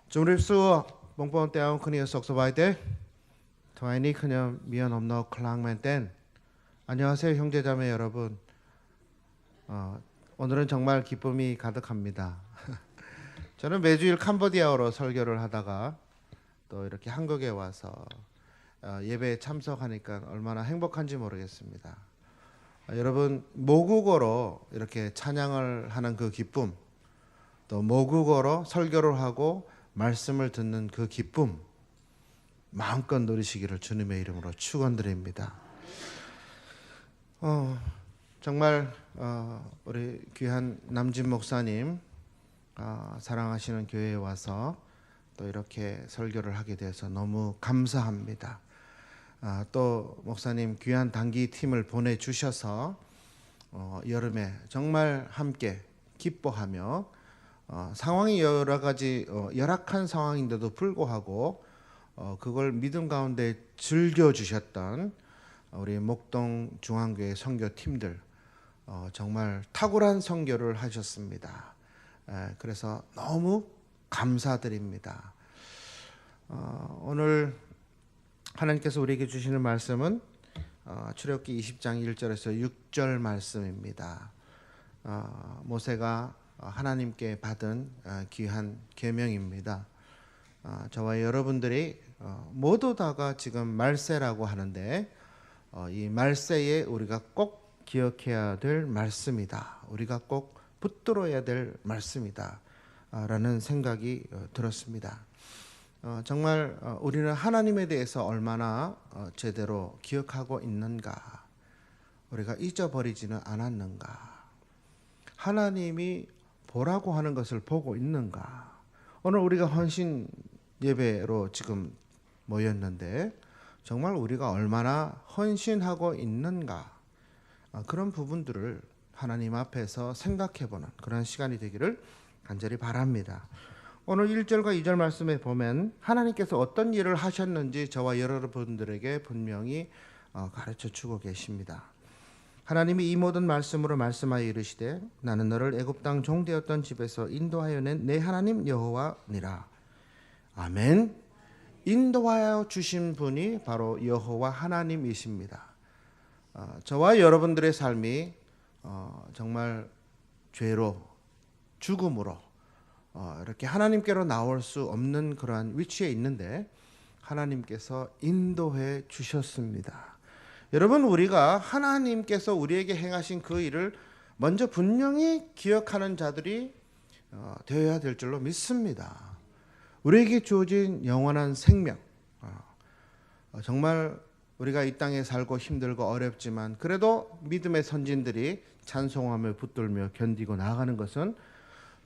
Chúng Rip Xưa, bông bông teo khnia sok 서바이 때 토아이니 그냥 미안 없노 클랑맨 땐 안녕하세요 형제자매 여러분. 오늘은 정말 기쁨이 가득합니다. 저는 매주일 캄보디아어로 설교를 하다가 또 이렇게 한국에 와서 예배에 참석하니까 얼마나 행복한지 모르겠습니다. 여러분 모국어로 이렇게 찬양을 하는 그 기쁨, 또 모국어로 설교를 하고 말씀을 듣는 그 기쁨 마음껏 누리시기를 주님의 이름으로 축원드립니다. 정말 우리 귀한 남진 목사님 사랑하시는 교회에 와서 또 이렇게 설교를 하게 돼서 너무 감사합니다. 또 목사님 귀한 단기 팀을 보내주셔서 여름에 정말 함께 기뻐하며 상황이 여러 가지 열악한 상황인데도 불구하고 그걸 믿음 가운데 즐겨주셨던 우리 목동 중앙교회 선교팀들 정말 탁월한 선교를 하셨습니다. 그래서 너무 감사드립니다. 오늘 하나님께서 우리에게 주시는 말씀은 출애굽기 20장 1절에서 6절 말씀입니다. 모세가 하나님께 받은 귀한 계명입니다. 저와 여러분들이 모두 다가 지금 말세라고 하는데 이 말세에 우리가 꼭 기억해야 될 말씀이다. 우리가 꼭 붙들어야 될 말씀이다 라는 생각이 들었습니다. 정말 우리는 하나님에 대해서 얼마나 제대로 기억하고 있는가, 우리가 잊어버리지는 않았는가, 하나님이 보라고 하는 것을 보고 있는가. 오늘 우리가 헌신 예배로 지금 모였는데 정말 우리가 얼마나 헌신하고 있는가, 그런 부분들을 하나님 앞에서 생각해보는 그런 시간이 되기를 간절히 바랍니다. 오늘 1절과 2절 말씀에 보면 하나님께서 어떤 일을 하셨는지 저와 여러분들에게 분명히 가르쳐 주고 계십니다. 하나님이 이 모든 말씀으로 말씀하여 이르시되 나는 너를 애굽 땅 종되었던 집에서 인도하여 낸 내 하나님 여호와니라. 아멘. 인도하여 주신 분이 바로 여호와 하나님이십니다. 저와 여러분들의 삶이 정말 죄로, 죽음으로 이렇게 하나님께로 나올 수 없는 그러한 위치에 있는데 하나님께서 인도해 주셨습니다. 여러분, 우리가 하나님께서 우리에게 행하신 그 일을 먼저 분명히 기억하는 자들이 되어야 될 줄로 믿습니다. 우리에게 주어진 영원한 생명, 정말 우리가 이 땅에 살고 힘들고 어렵지만 그래도 믿음의 선진들이 찬송함을 붙들며 견디고 나아가는 것은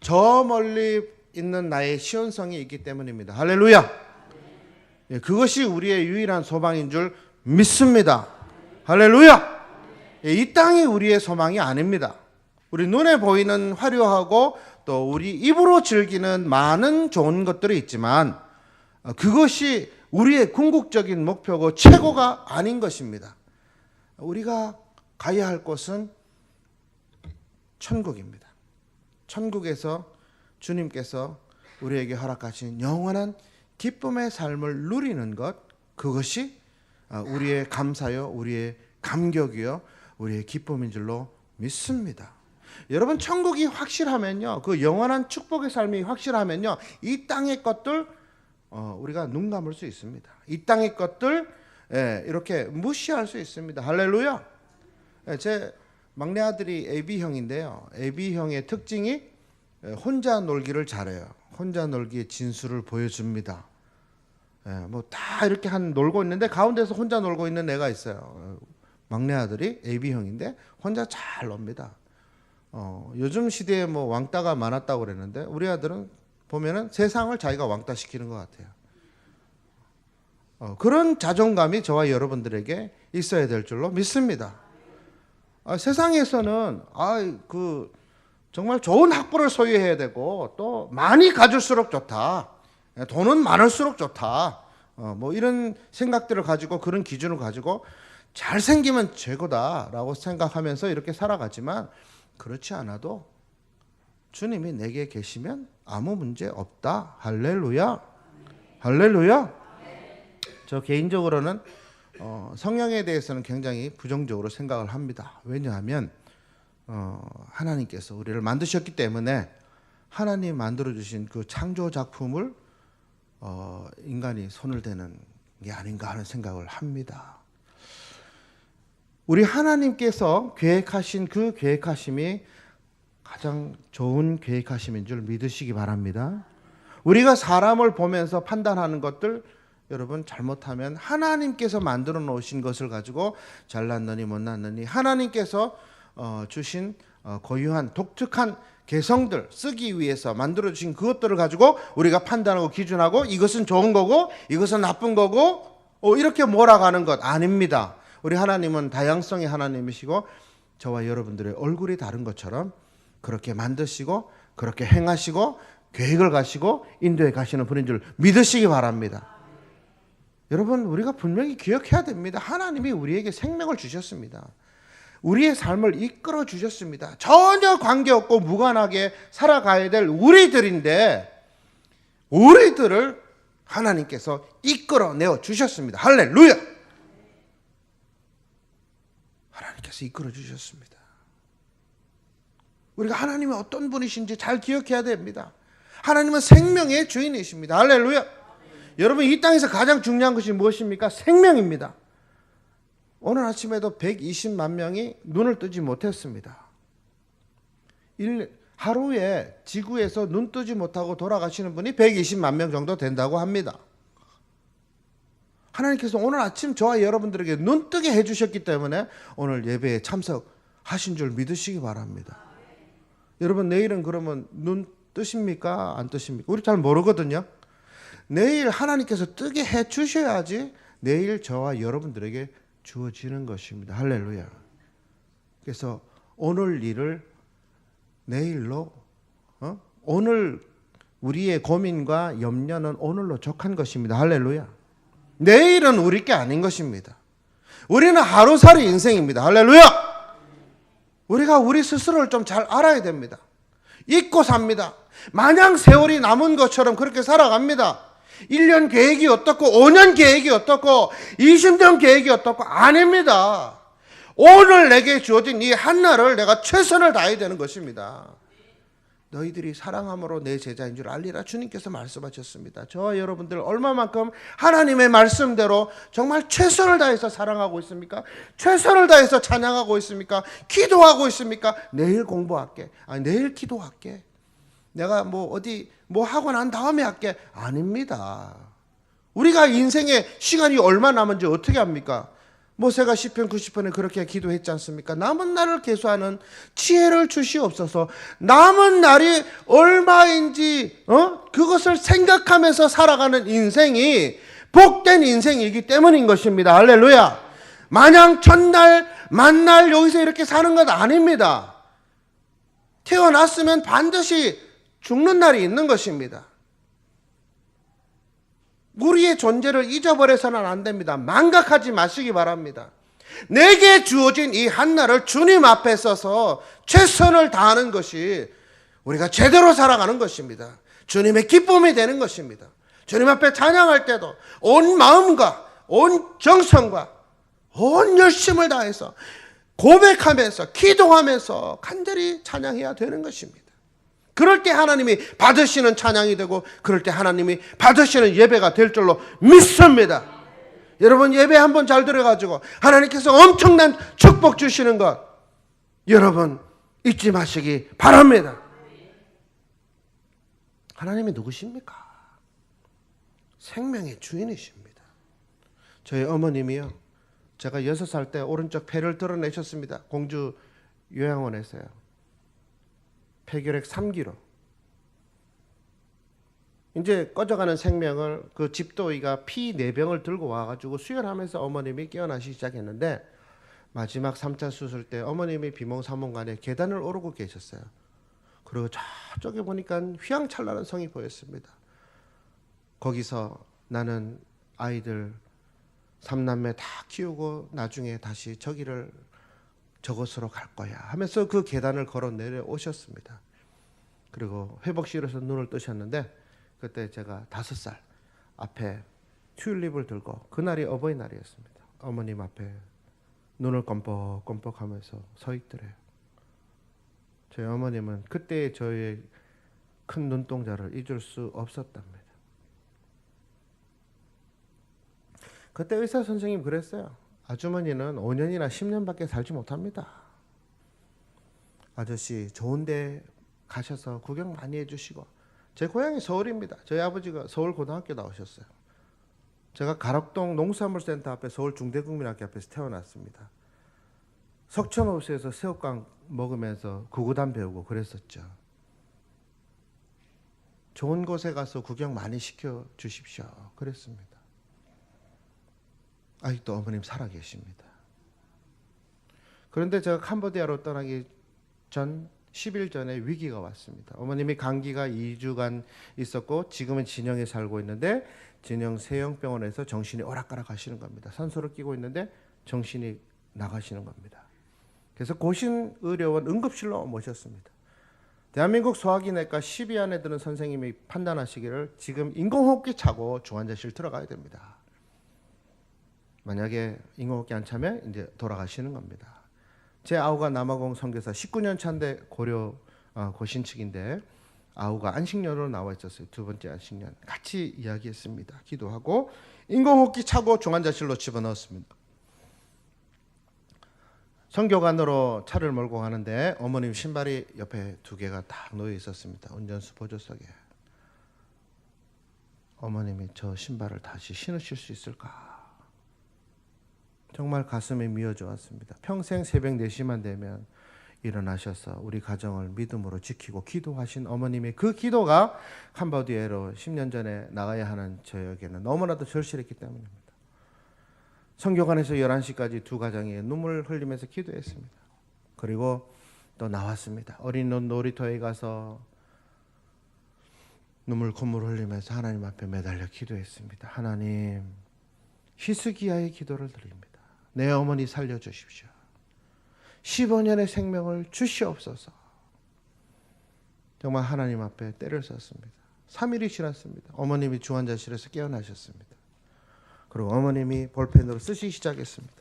저 멀리 있는 나의 시온성이 있기 때문입니다. 할렐루야. 그것이 우리의 유일한 소망인 줄 믿습니다. 할렐루야. 이 땅이 우리의 소망이 아닙니다. 우리 눈에 보이는 화려하고 또 우리 입으로 즐기는 많은 좋은 것들이 있지만 그것이 우리의 궁극적인 목표고 최고가 아닌 것입니다. 우리가 가야 할 곳은 천국입니다. 천국에서 주님께서 우리에게 허락하신 영원한 기쁨의 삶을 누리는 것, 그것이 우리의 감사요, 우리의 감격이요, 우리의 기쁨인 줄로 믿습니다. 여러분, 천국이 확실하면요, 그 영원한 축복의 삶이 확실하면요, 이 땅의 것들 우리가 눈 감을 수 있습니다. 이 땅의 것들 이렇게 무시할 수 있습니다. 할렐루야. 제 막내 아들이 AB형인데요. AB형의 특징이 혼자 놀기를 잘해요. 혼자 놀기의 진수를 보여줍니다. 뭐 다 이렇게 놀고 있는데 가운데서 혼자 놀고 있는 애가 있어요. 막내 아들이 AB형인데 혼자 잘 놉니다. 요즘 시대에 뭐 왕따가 많았다고 그랬는데 우리 아들은 보면은 세상을 자기가 왕따 시키는 것 같아요. 그런 자존감이 저와 여러분들에게 있어야 될 줄로 믿습니다. 세상에서는 정말 좋은 학벌을 소유해야 되고 또 많이 가질수록 좋다. 돈은 많을수록 좋다. 뭐 이런 생각들을 가지고 그런 기준을 가지고 잘생기면 최고다라고 생각하면서 이렇게 살아가지만 그렇지 않아도 주님이 내게 계시면 아무 문제 없다. 할렐루야. 할렐루야. 저 개인적으로는 성령에 대해서는 굉장히 부정적으로 생각을 합니다. 왜냐하면 하나님께서 우리를 만드셨기 때문에 하나님 만들어 주신 그 창조 작품을 인간이 손을 대는 게 아닌가 하는 생각을 합니다. 우리 하나님께서 계획하신 그 계획하심이 가장 좋은 계획하심인 줄 믿으시기 바랍니다. 우리가 사람을 보면서 판단하는 것들, 여러분 잘못하면 하나님께서 만들어 놓으신 것을 가지고 잘났느니 못났느니, 하나님께서 주신 고유한 독특한 개성들 쓰기 위해서 만들어 주신 그것들을 가지고 우리가 판단하고 기준하고 이것은 좋은 거고 이것은 나쁜 거고 이렇게 몰아가는 것 아닙니다. 우리 하나님은 다양성의 하나님이시고 저와 여러분들의 얼굴이 다른 것처럼 그렇게 만드시고 그렇게 행하시고 계획을 가시고 인도에 가시는 분인 줄 믿으시기 바랍니다. 여러분, 우리가 분명히 기억해야 됩니다. 하나님이 우리에게 생명을 주셨습니다. 우리의 삶을 이끌어 주셨습니다. 전혀 관계없고 무관하게 살아가야 될 우리들인데 우리들을 하나님께서 이끌어내어 주셨습니다. 할렐루야! 하나님께서 이끌어 주셨습니다. 우리가 하나님이 어떤 분이신지 잘 기억해야 됩니다. 하나님은 생명의 주인이십니다. 할렐루야! 여러분, 이 땅에서 가장 중요한 것이 무엇입니까? 생명입니다. 오늘 아침에도 120만 명이 눈을 뜨지 못했습니다. 하루에 지구에서 눈 뜨지 못하고 돌아가시는 분이 120만 명 정도 된다고 합니다. 하나님께서 오늘 아침 저와 여러분들에게 눈 뜨게 해주셨기 때문에 오늘 예배에 참석하신 줄 믿으시기 바랍니다. 여러분, 내일은 그러면 눈 뜨십니까? 안 뜨십니까? 우리 잘 모르거든요. 내일 하나님께서 뜨게 해주셔야지 내일 저와 여러분들에게 주어지는 것입니다. 할렐루야. 그래서 오늘 일을 내일로, 오늘 우리의 고민과 염려는 오늘로 족한 것입니다. 할렐루야. 내일은 우리 게 아닌 것입니다. 우리는 하루살이 인생입니다. 할렐루야. 우리가 우리 스스로를 좀 잘 알아야 됩니다. 잊고 삽니다. 마냥 세월이 남은 것처럼 그렇게 살아갑니다. 1년 계획이 어떻고 5년 계획이 어떻고 20년 계획이 어떻고 아닙니다. 오늘 내게 주어진 이 한날을 내가 최선을 다해야 되는 것입니다. 너희들이 사랑함으로 내 제자인 줄 알리라 주님께서 말씀하셨습니다. 저와 여러분들 얼마만큼 하나님의 말씀대로 정말 최선을 다해서 사랑하고 있습니까? 최선을 다해서 찬양하고 있습니까? 기도하고 있습니까? 내일 공부할게. 내일 기도할게. 내가 어디 하고 난 다음에 할게. 아닙니다. 우리가 인생에 시간이 얼마 남은지 어떻게 합니까? 모세가 시편 90편에 그렇게 기도했지 않습니까? 남은 날을 계수하는 지혜를 주시옵소서. 남은 날이 얼마인지 그것을 생각하면서 살아가는 인생이 복된 인생이기 때문인 것입니다. 할렐루야. 마냥 첫날 만날 여기서 이렇게 사는 것 아닙니다. 태어났으면 반드시 죽는 날이 있는 것입니다. 우리의 존재를 잊어버려서는 안 됩니다. 망각하지 마시기 바랍니다. 내게 주어진 이 한날을 주님 앞에 서서 최선을 다하는 것이 우리가 제대로 살아가는 것입니다. 주님의 기쁨이 되는 것입니다. 주님 앞에 찬양할 때도 온 마음과 온 정성과 온 열심을 다해서 고백하면서 기도하면서 간절히 찬양해야 되는 것입니다. 그럴 때 하나님이 받으시는 찬양이 되고 그럴 때 하나님이 받으시는 예배가 될 줄로 믿습니다. 여러분, 예배 한번 잘 들어가지고 하나님께서 엄청난 축복 주시는 것 여러분 잊지 마시기 바랍니다. 하나님이 누구십니까? 생명의 주인이십니다. 저희 어머님이요, 제가 6살 때 오른쪽 폐를 드러내셨습니다. 공주 요양원에서요. 폐결핵 3기로. 이제 꺼져가는 생명을 그 집도이가 피 4병을 들고 와가지고 수혈하면서 어머님이 깨어나시기 시작했는데 마지막 3차 수술 때 어머님이 비몽사몽간에 계단을 오르고 계셨어요. 그리고 저쪽에 보니까 휘황찬란한 성이 보였습니다. 거기서 나는 아이들 3남매 다 키우고 나중에 다시 저곳으로 갈 거야 하면서 그 계단을 걸어 내려오셨습니다. 그리고 회복실에서 눈을 뜨셨는데 그때 제가 5살 앞에 튤립을 들고 그날이 어버이날이었습니다. 어머님 앞에 눈을 껌뻑껌뻑하면서 서 있더래요. 저희 어머님은 그때 저의 큰 눈동자를 잊을 수 없었답니다. 그때 의사 선생님 그랬어요. 아주머니는 5년이나 10년밖에 살지 못합니다. 아저씨 좋은데 가셔서 구경 많이 해주시고. 제 고향이 서울입니다. 저희 아버지가 서울 고등학교 나오셨어요. 제가 가락동 농수산물센터 앞에 서울 중대국민학교 앞에서 태어났습니다. 석촌호수에서 새우깡 먹으면서 구구단 배우고 그랬었죠. 좋은 곳에 가서 구경 많이 시켜 주십시오. 그랬습니다. 아직도 어머님 살아계십니다. 그런데 제가 캄보디아로 떠나기 전 10일 전에 위기가 왔습니다. 어머님이 감기가 2주간 있었고 지금은 진영에 살고 있는데 진영 세영병원에서 정신이 오락가락 하시는 겁니다. 산소를 끼고 있는데 정신이 나가시는 겁니다. 그래서 고신의료원 응급실로 모셨습니다. 대한민국 소화기내과 10위 안에 드는 선생님이 판단하시기를 지금 인공호흡기 차고 중환자실 들어가야 됩니다. 만약에 인공호흡기 안 차면 이제 돌아가시는 겁니다. 제 아우가 남아공 선교사 19년 차인데 고려 고신 측인데 아우가 안식년으로 나와 있었어요. 2번째 안식년 같이 이야기했습니다. 기도하고 인공호흡기 차고 중환자실로 집어넣었습니다. 선교관으로 차를 몰고 가는데 어머님 신발이 옆에 2개가 딱 놓여 있었습니다. 운전수 보조석에. 어머님이 저 신발을 다시 신으실 수 있을까? 정말 가슴이 미어져왔습니다. 평생 새벽 4시만 되면 일어나셔서 우리 가정을 믿음으로 지키고 기도하신 어머님의 그 기도가 캄보디아로 10년 전에 나가야 하는 저에게는 너무나도 절실했기 때문입니다. 선교관에서 11시까지 2 가정이 눈물 흘리면서 기도했습니다. 그리고 또 나왔습니다. 어린 놀이터에 가서 콧물 흘리면서 하나님 앞에 매달려 기도했습니다. 하나님, 히스기야의 기도를 드립니다. 내 어머니 살려주십시오. 15년의 생명을 주시옵소서. 정말 하나님 앞에 때를 썼습니다. 3일이 지났습니다. 어머님이 중환자실에서 깨어나셨습니다. 그리고 어머님이 볼펜으로 쓰시기 시작했습니다.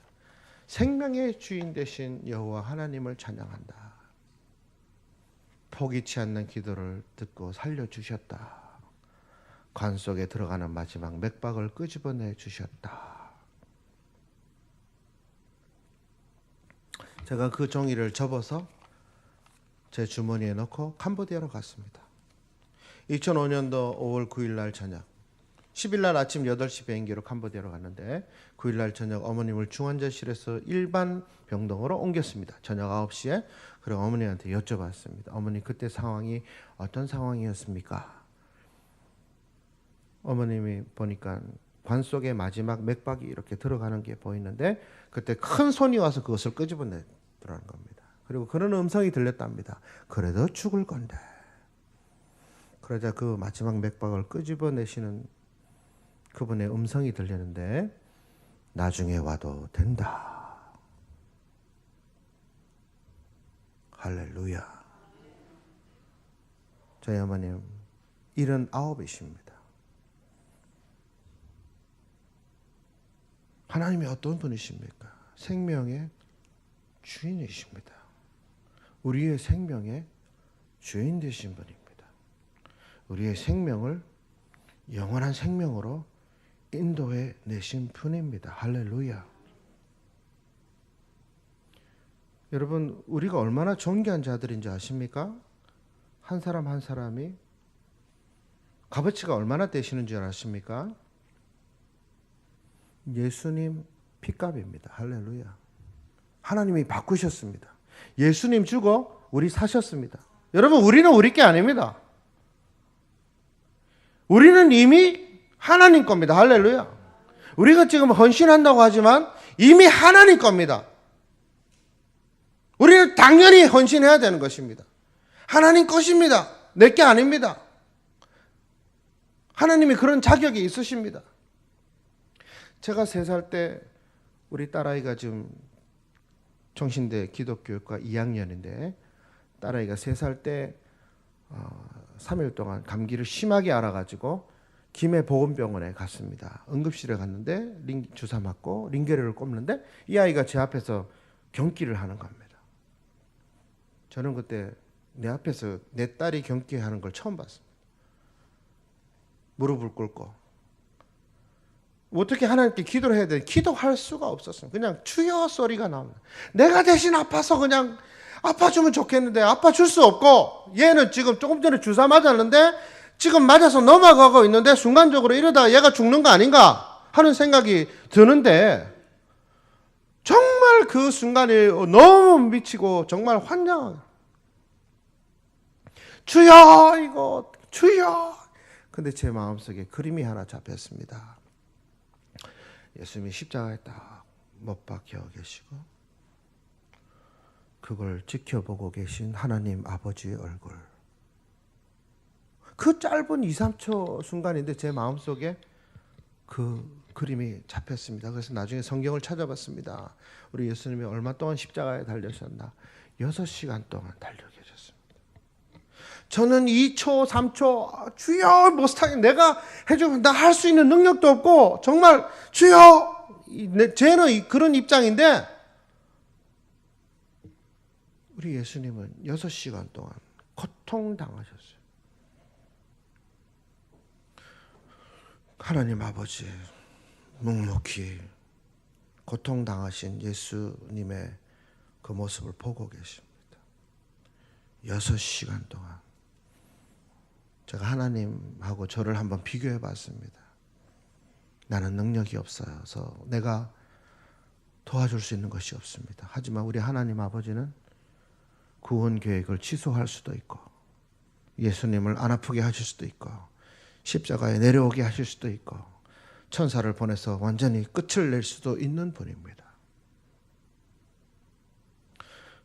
생명의 주인 되신 여호와 하나님을 찬양한다. 포기치 않는 기도를 듣고 살려주셨다. 관 속에 들어가는 마지막 맥박을 끄집어내 주셨다. 제가 그 종이를 접어서 제 주머니에 넣고 캄보디아로 갔습니다. 2005년도 5월 9일 날 저녁 10일 날 아침 8시 비행기로 캄보디아로 갔는데 9일 날 저녁 어머님을 중환자실에서 일반 병동으로 옮겼습니다. 저녁 9시에. 그리고 어머니한테 여쭤봤습니다. 어머니 그때 상황이 어떤 상황이었습니까? 어머님이 보니까 관 속에 마지막 맥박이 이렇게 들어가는 게 보이는데 그때 큰 손이 와서 그것을 끄집어내더라는 겁니다. 그리고 그런 음성이 들렸답니다. 그래도 죽을 건데. 그러자 그 마지막 맥박을 끄집어내시는 그분의 음성이 들리는데 나중에 와도 된다. 할렐루야. 저희 어머님 79이십니다. 하나님이 어떤 분이십니까? 생명의 주인이십니다. 우리의 생명의 주인 되신 분입니다. 우리의 생명을 영원한 생명으로 인도해 내신 분입니다. 할렐루야. 여러분, 우리가 얼마나 존귀한 자들인지 아십니까? 한 사람 한 사람이 값어치가 얼마나 되시는 줄 아십니까? 예수님 피값입니다. 할렐루야. 하나님이 바꾸셨습니다. 예수님 주고 우리 사셨습니다. 여러분, 우리는 우리 게 아닙니다. 우리는 이미 하나님 겁니다. 할렐루야. 우리가 지금 헌신한다고 하지만 이미 하나님 겁니다. 우리는 당연히 헌신해야 되는 것입니다. 하나님 것입니다. 내 게 아닙니다. 하나님이 그런 자격이 있으십니다. 제가 3살 때 우리 딸아이가 지금 정신대 기독교육과 2학년인데 딸아이가 3살 때 3일 동안 감기를 심하게 앓아가지고 김해 보건병원에 갔습니다. 응급실에 갔는데 주사 맞고 링겔을 꼽는데 이 아이가 제 앞에서 경기를 하는 겁니다. 저는 그때 내 앞에서 내 딸이 경기하는 걸 처음 봤습니다. 무릎을 꿇고 어떻게 하나님께 기도를 해야 되는데 기도할 수가 없었어요. 그냥 주여 소리가 나옵니다. 내가 대신 아파서 그냥 아파주면 좋겠는데 아파줄 수 없고, 얘는 지금 조금 전에 주사 맞았는데 지금 맞아서 넘어가고 있는데 순간적으로 이러다가 얘가 죽는 거 아닌가 하는 생각이 드는데, 정말 그 순간에 너무 미치고 정말 환장하고, 주여 이거 주여. 근데 제 마음속에 그림이 하나 잡혔습니다. 예수님이 십자가에 딱 못 박혀 계시고 그걸 지켜보고 계신 하나님 아버지의 얼굴. 그 짧은 2, 3초 순간인데 제 마음속에 그 그림이 잡혔습니다. 그래서 나중에 성경을 찾아봤습니다. 우리 예수님이 얼마 동안 십자가에 달리셨나? 6시간 동안 달려 계셨습니다. 저는 2초, 3초 주여 못하게 내가 해주면 나 할 수 있는 능력도 없고 정말 주여, 쟤는 그런 입장인데 우리 예수님은 6시간 동안 고통당하셨어요. 하나님 아버지 묵묵히 고통당하신 예수님의 그 모습을 보고 계십니다. 6시간 동안. 제가 하나님하고 저를 한번 비교해 봤습니다. 나는 능력이 없어서 내가 도와줄 수 있는 것이 없습니다. 하지만 우리 하나님 아버지는 구원 계획을 취소할 수도 있고 예수님을 안 아프게 하실 수도 있고 십자가에 내려오게 하실 수도 있고 천사를 보내서 완전히 끝을 낼 수도 있는 분입니다.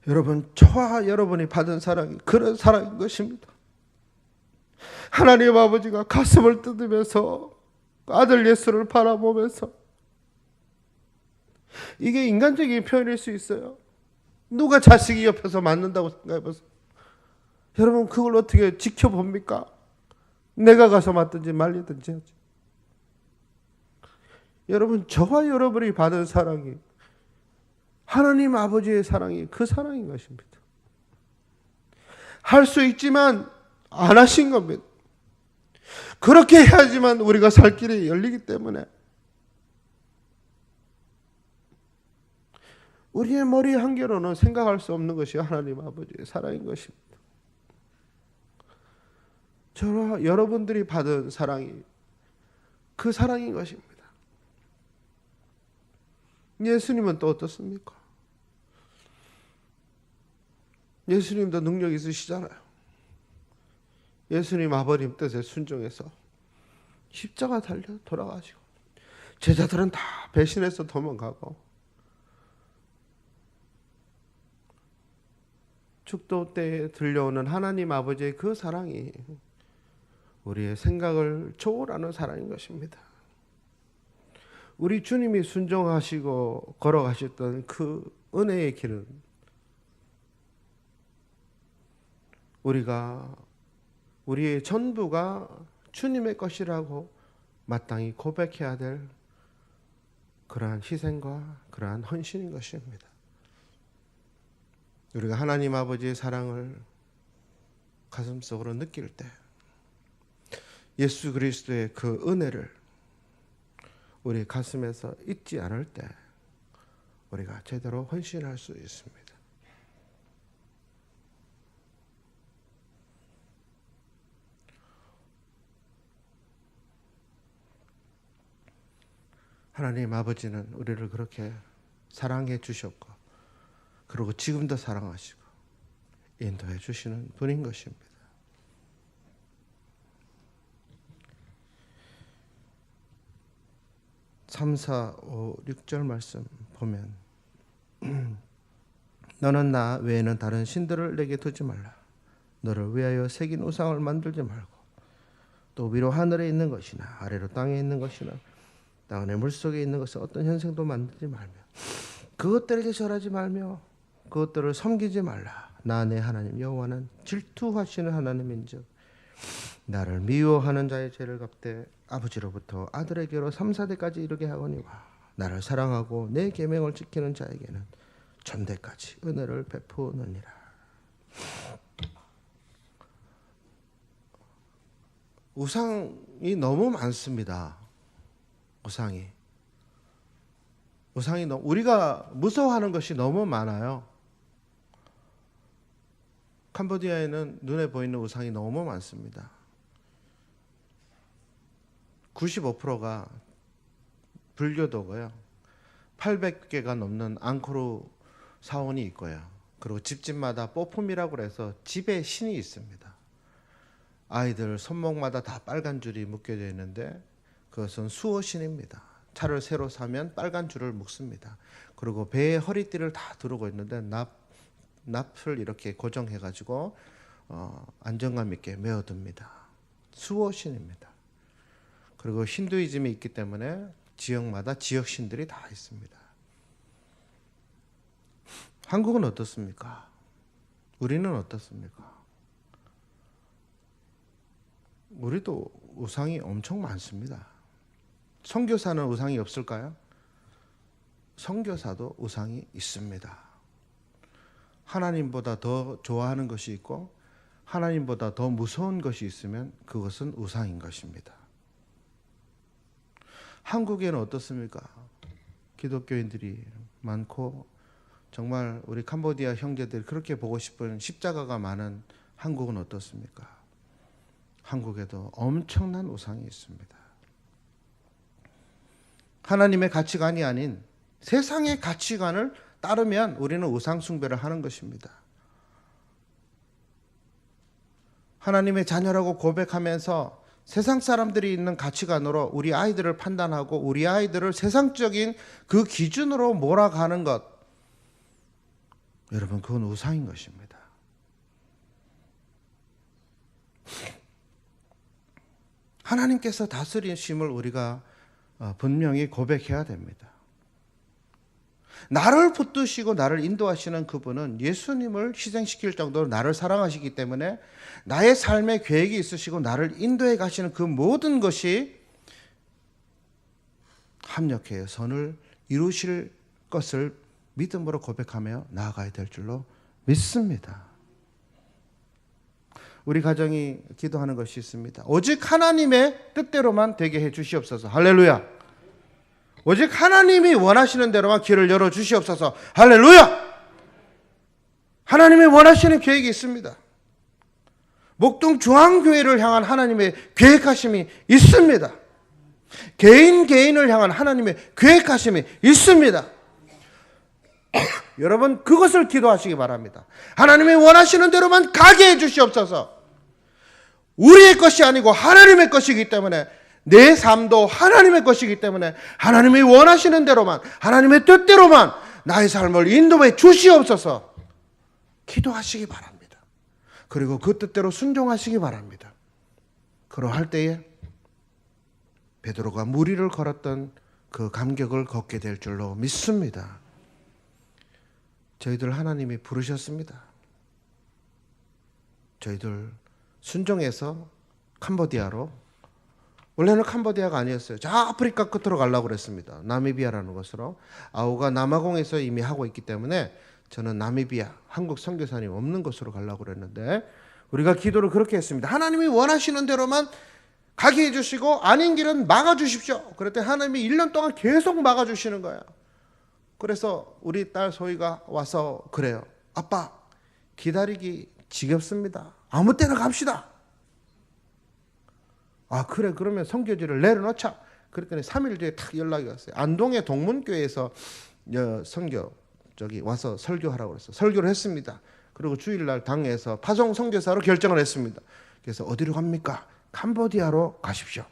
여러분, 저와 여러분이 받은 사랑이 그런 사랑인 것입니다. 하나님 아버지가 가슴을 뜯으면서 아들 예수를 바라보면서, 이게 인간적인 표현일 수 있어요. 누가 자식이 옆에서 맞는다고 생각해보세요. 여러분, 그걸 어떻게 지켜봅니까? 내가 가서 맞든지 말리든지 하지. 여러분, 저와 여러분이 받은 사랑이 하나님 아버지의 사랑이 그 사랑인 것입니다. 할 수 있지만 안 하신 겁니다. 그렇게 해야지만 우리가 살 길이 열리기 때문에 우리의 머리 한계로는 생각할 수 없는 것이 하나님 아버지의 사랑인 것입니다. 저와 여러분들이 받은 사랑이 그 사랑인 것입니다. 예수님은 또 어떻습니까? 예수님도 능력 있으시잖아요. 예수님 아버님 뜻에 순종해서 십자가 달려 돌아가시고 제자들은 다 배신해서 도망가고 축도 때에 들려오는 하나님 아버지의 그 사랑이 우리의 생각을 초월하는 사랑인 것입니다. 우리 주님이 순종하시고 걸어가셨던 그 은혜의 길은 우리의 전부가 주님의 것이라고 마땅히 고백해야 될 그러한 희생과 그러한 헌신인 것입니다. 우리가 하나님 아버지의 사랑을 가슴속으로 느낄 때 예수 그리스도의 그 은혜를 우리 가슴에서 잊지 않을 때 우리가 제대로 헌신할 수 있습니다. 하나님 아버지는 우리를 그렇게 사랑해 주셨고 그리고 지금도 사랑하시고 인도해 주시는 분인 것입니다. (3, 4, 5, 6절) 말씀 보면 너는 나 외에는 다른 신들을 내게 두지 말라. 너를 위하여 새긴 우상을 만들지 말고 또 위로 하늘에 있는 것이나 아래로 땅에 있는 것이나 땅 안에 물속에 있는 것을 어떤 현생도 만들지 말며 그것들에게 절하지 말며 그것들을 섬기지 말라. 나 내 하나님 여호와는 질투하시는 하나님인즉 나를 미워하는 자의 죄를 갚되 아버지로부터 아들에게로 3, 4대까지 이르게 하거니와 나를 사랑하고 내 계명을 지키는 자에게는 전대까지 은혜를 베푸느니라. 우상이 너무 많습니다. 우상이 우리가 무서워하는 것이 너무 많아요. 캄보디아에는 눈에 보이는 우상이 너무 많습니다. 95%가 불교도고요. 800개가 넘는 앙코르 사원이 있고요. 그리고 집집마다 뽀품이라고 해서 집에 신이 있습니다. 아이들 손목마다 다 빨간 줄이 묶여져 있는데 그것은 수호신입니다. 차를 새로 사면 빨간 줄을 묶습니다. 그리고 배에 허리띠를 다 두르고 있는데 납을 이렇게 고정해가지고 안정감 있게 메어둡니다. 수호신입니다. 그리고 힌두이즘이 있기 때문에 지역마다 지역신들이 다 있습니다. 한국은 어떻습니까? 우리는 어떻습니까? 우리도 우상이 엄청 많습니다. 선교사는 우상이 없을까요? 선교사도 우상이 있습니다. 하나님보다 더 좋아하는 것이 있고 하나님보다 더 무서운 것이 있으면 그것은 우상인 것입니다. 한국에는 어떻습니까? 기독교인들이 많고 정말 우리 캄보디아 형제들이 그렇게 보고 싶은 십자가가 많은 한국은 어떻습니까? 한국에도 엄청난 우상이 있습니다. 하나님의 가치관이 아닌 세상의 가치관을 따르면 우리는 우상 숭배를 하는 것입니다. 하나님의 자녀라고 고백하면서 세상 사람들이 있는 가치관으로 우리 아이들을 판단하고 우리 아이들을 세상적인 그 기준으로 몰아가는 것, 여러분 그건 우상인 것입니다. 하나님께서 다스리심을 우리가 분명히 고백해야 됩니다. 나를 붙드시고 나를 인도하시는 그분은 예수님을 희생시킬 정도로 나를 사랑하시기 때문에 나의 삶의 계획이 있으시고 나를 인도해 가시는 그 모든 것이 합력해요. 선을 이루실 것을 믿음으로 고백하며 나아가야 될 줄로 믿습니다. 우리 가정이 기도하는 것이 있습니다. 오직 하나님의 뜻대로만 되게 해 주시옵소서. 할렐루야. 오직 하나님이 원하시는 대로만 길을 열어 주시옵소서. 할렐루야. 하나님이 원하시는 계획이 있습니다. 목동 중앙교회를 향한 하나님의 계획하심이 있습니다. 개인을 향한 하나님의 계획하심이 있습니다. 여러분 그것을 기도하시기 바랍니다. 하나님이 원하시는 대로만 가게 해 주시옵소서. 우리의 것이 아니고 하나님의 것이기 때문에 내 삶도 하나님의 것이기 때문에 하나님이 원하시는 대로만 하나님의 뜻대로만 나의 삶을 인도해 주시옵소서. 기도하시기 바랍니다. 그리고 그 뜻대로 순종하시기 바랍니다. 그러할 때에 베드로가 무리를 걸었던 그 감격을 걷게 될 줄로 믿습니다. 저희들 하나님이 부르셨습니다. 저희들 순종해서 캄보디아로, 원래는 캄보디아가 아니었어요. 저 아프리카 끝으로 가려고 그랬습니다. 나미비아라는 곳으로. 아우가 남아공에서 이미 하고 있기 때문에 저는 나미비아, 한국 선교사님 없는 곳으로 가려고 그랬는데 우리가 기도를 그렇게 했습니다. 하나님이 원하시는 대로만 가게 해주시고 아닌 길은 막아주십시오. 그랬더니 하나님이 1년 동안 계속 막아주시는 거예요. 그래서 우리 딸 소희가 와서 그래요. 아빠, 기다리기 지겹습니다. 아무 때나 갑시다. 아 그래, 그러면 선교지를 내려놓자. 그랬더니 3일 뒤에 탁 연락이 왔어요. 안동의 동문교회에서 와서 설교하라고 그랬어요. 설교를 했습니다. 그리고 주일날 당에서 파송 선교사로 결정을 했습니다. 그래서 어디로 갑니까? 캄보디아로 가십시오.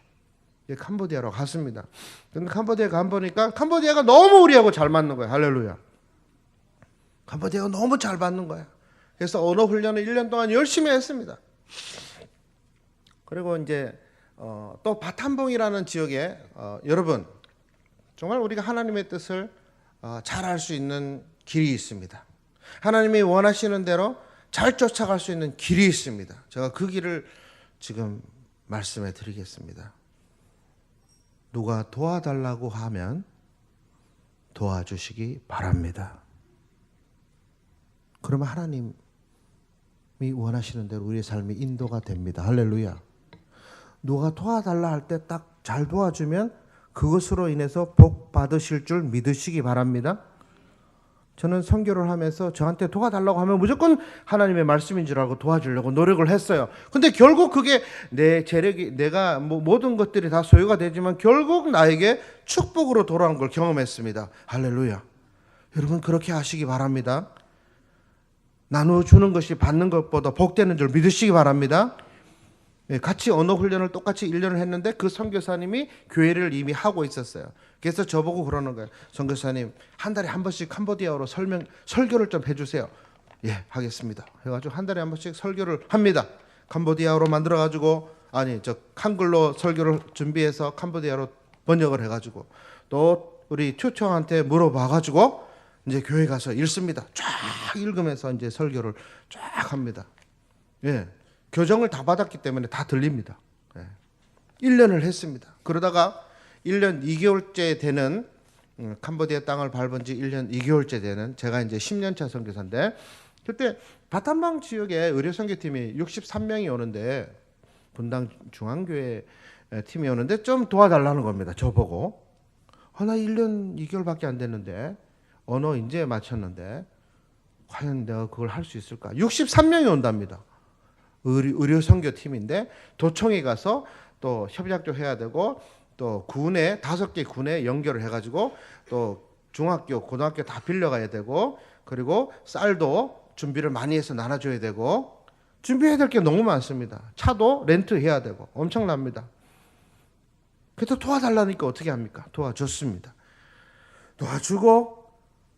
캄보디아로 갔습니다. 근데 캄보디아 가보니까 캄보디아가 너무 우리하고 잘 맞는 거예요. 할렐루야. 캄보디아가 너무 잘 맞는 거예요. 그래서 언어 훈련을 1년 동안 열심히 했습니다. 그리고 이제 또 바탐봉이라는 지역에 여러분 정말 우리가 하나님의 뜻을 잘 알 수 있는 길이 있습니다. 하나님이 원하시는 대로 잘 쫓아갈 수 있는 길이 있습니다. 제가 그 길을 지금 말씀해 드리겠습니다. 누가 도와달라고 하면 도와주시기 바랍니다. 그러면 하나님이 원하시는 대로 우리의 삶이 인도가 됩니다. 할렐루야. 누가 도와달라 할 때 딱 잘 도와주면 그것으로 인해서 복 받으실 줄 믿으시기 바랍니다. 저는 선교를 하면서 저한테 도와달라고 하면 무조건 하나님의 말씀인 줄 알고 도와주려고 노력을 했어요. 근데 결국 그게 내 재력이, 내가 모든 것들이 다 소유가 되지만 결국 나에게 축복으로 돌아온 걸 경험했습니다. 할렐루야. 여러분 그렇게 하시기 바랍니다. 나눠주는 것이 받는 것보다 복되는 줄 믿으시기 바랍니다. 같이 언어 훈련을 똑같이 1년을 했는데 그 선교사님이 교회를 이미 하고 있었어요. 그래서 저보고 그러는 거예요. 선교사님 한 달에 한 번씩 캄보디아어로 설교를 좀 해주세요. 예, 하겠습니다. 해가지고 한 달에 한 번씩 설교를 합니다. 캄보디아어로 만들어가지고 한글로 설교를 준비해서 캄보디아로 번역을 해가지고 또 우리 튜터한테 물어봐가지고 이제 교회 가서 읽습니다. 쫙 읽으면서 이제 설교를 쫙 합니다. 예. 교정을 다 받았기 때문에 다 들립니다. 1년을 했습니다. 그러다가 1년 2개월째 되는 캄보디아 땅을 밟은 지 1년 2개월째 되는 제가 이제 10년차 선교사인데 그때 바탄방 지역에 의료선교팀이 63명이 오는데 분당 중앙교회 팀이 오는데 좀 도와달라는 겁니다. 저보고. 나 1년 2개월밖에 안 됐는데 언어 인재에 맞췄는데 과연 내가 그걸 할 수 있을까? 63명이 온답니다. 의료 선교팀인데 도청에 가서 또 협약도 해야 되고 또 군에 5개 군에 연결을 해가지고 또 중학교, 고등학교 다 빌려가야 되고 그리고 쌀도 준비를 많이 해서 나눠줘야 되고 준비해야 될 게 너무 많습니다. 차도 렌트해야 되고 엄청납니다. 그래서 도와달라니까 어떻게 합니까? 도와줬습니다. 도와주고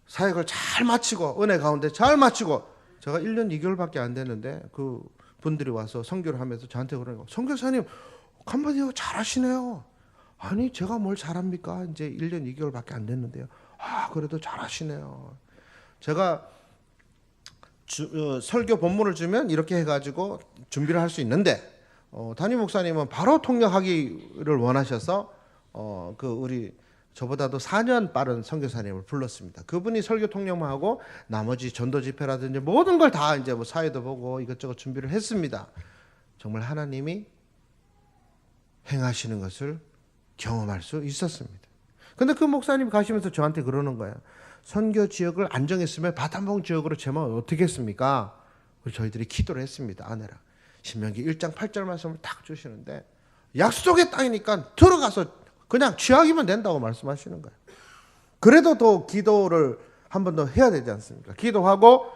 사역을 잘 마치고 은혜 가운데 잘 마치고 제가 1년 2개월밖에 안 됐는데 그 분들이 와서 선교를 하면서 저한테 그러는 거예요. 선교사님 캄보디아 잘하시네요. 아니 제가 뭘 잘합니까? 이제 1년 2개월밖에 안 됐는데요. 그래도 잘하시네요. 제가 설교 본문을 주면 이렇게 해가지고 준비를 할 수 있는데 담임 목사님은 바로 통역하기를 원하셔서 우리 저보다도 4년 빠른 선교사님을 불렀습니다. 그분이 설교 통역만 하고 나머지 전도 집회라든지 모든 걸 다 이제 사회도 보고 이것저것 준비를 했습니다. 정말 하나님이 행하시는 것을 경험할 수 있었습니다. 근데 그 목사님 가시면서 저한테 그러는 거예요. 선교 지역을 안정했으면 바탄봉 지역으로 제목 어떻게 했습니까? 저희들이 기도를 했습니다. 아내랑. 신명기 1장 8절 말씀을 딱 주시는데 약속의 땅이니까 들어가서 그냥 취하기만 된다고 말씀하시는 거예요. 그래도 더 기도를 한 번 더 해야 되지 않습니까? 기도하고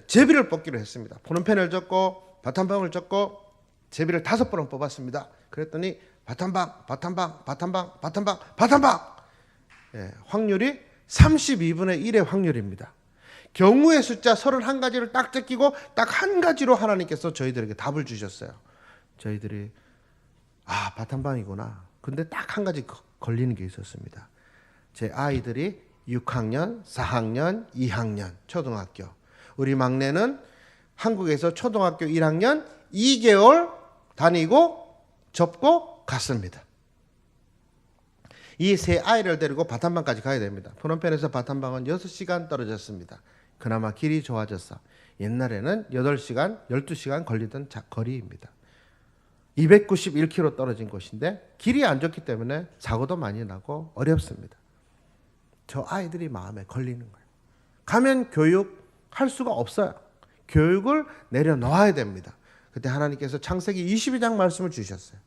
제비를 뽑기로 했습니다. 푸른펜을 젓고 바탄방을 젓고 제비를 5번을 뽑았습니다. 그랬더니 바탄방 확률이 32분의 1의 확률입니다. 경우의 숫자 31가지를 딱 제끼고 딱 한 가지로 하나님께서 저희들에게 답을 주셨어요. 저희들이 바탄방이구나. 근데 딱 한 가지 걸리는 게 있었습니다. 제 아이들이 6학년, 4학년, 2학년 초등학교. 우리 막내는 한국에서 초등학교 1학년 2개월 다니고 접고 갔습니다. 이 세 아이를 데리고 바탄방까지 가야 됩니다. 프놈펜에서 바탄방은 6시간 떨어졌습니다. 그나마 길이 좋아져서 옛날에는 8시간, 12시간 걸리던 거리입니다. 291km 떨어진 곳인데 길이 안 좋기 때문에 사고도 많이 나고 어렵습니다. 저 아이들이 마음에 걸리는 거예요. 가면 교육할 수가 없어요. 교육을 내려놓아야 됩니다. 그때 하나님께서 창세기 22장 말씀을 주셨어요.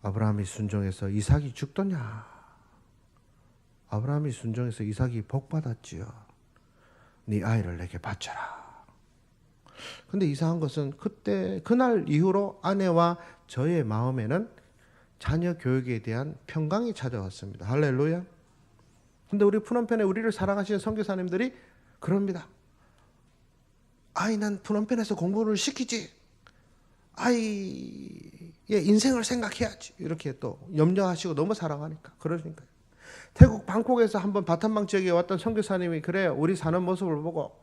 아브라함이 순종해서 이삭이 죽더냐? 아브라함이 순종해서 이삭이 복받았지요. 네 아이를 내게 바쳐라. 근데 이상한 것은 그날 이후로 아내와 저의 마음에는 자녀 교육에 대한 평강이 찾아왔습니다. 할렐루야. 근데 우리 푸놈펜에 우리를 사랑하시는 선교사님들이 그럽니다. 아이는 푸놈펜에서 공부를 시키지. 아이의 인생을 생각해야지. 이렇게 또 염려하시고 너무 사랑하니까 그러니까요. 태국 방콕에서 한번 바탄방 지역에 왔던 선교사님이 그래요. 우리 사는 모습을 보고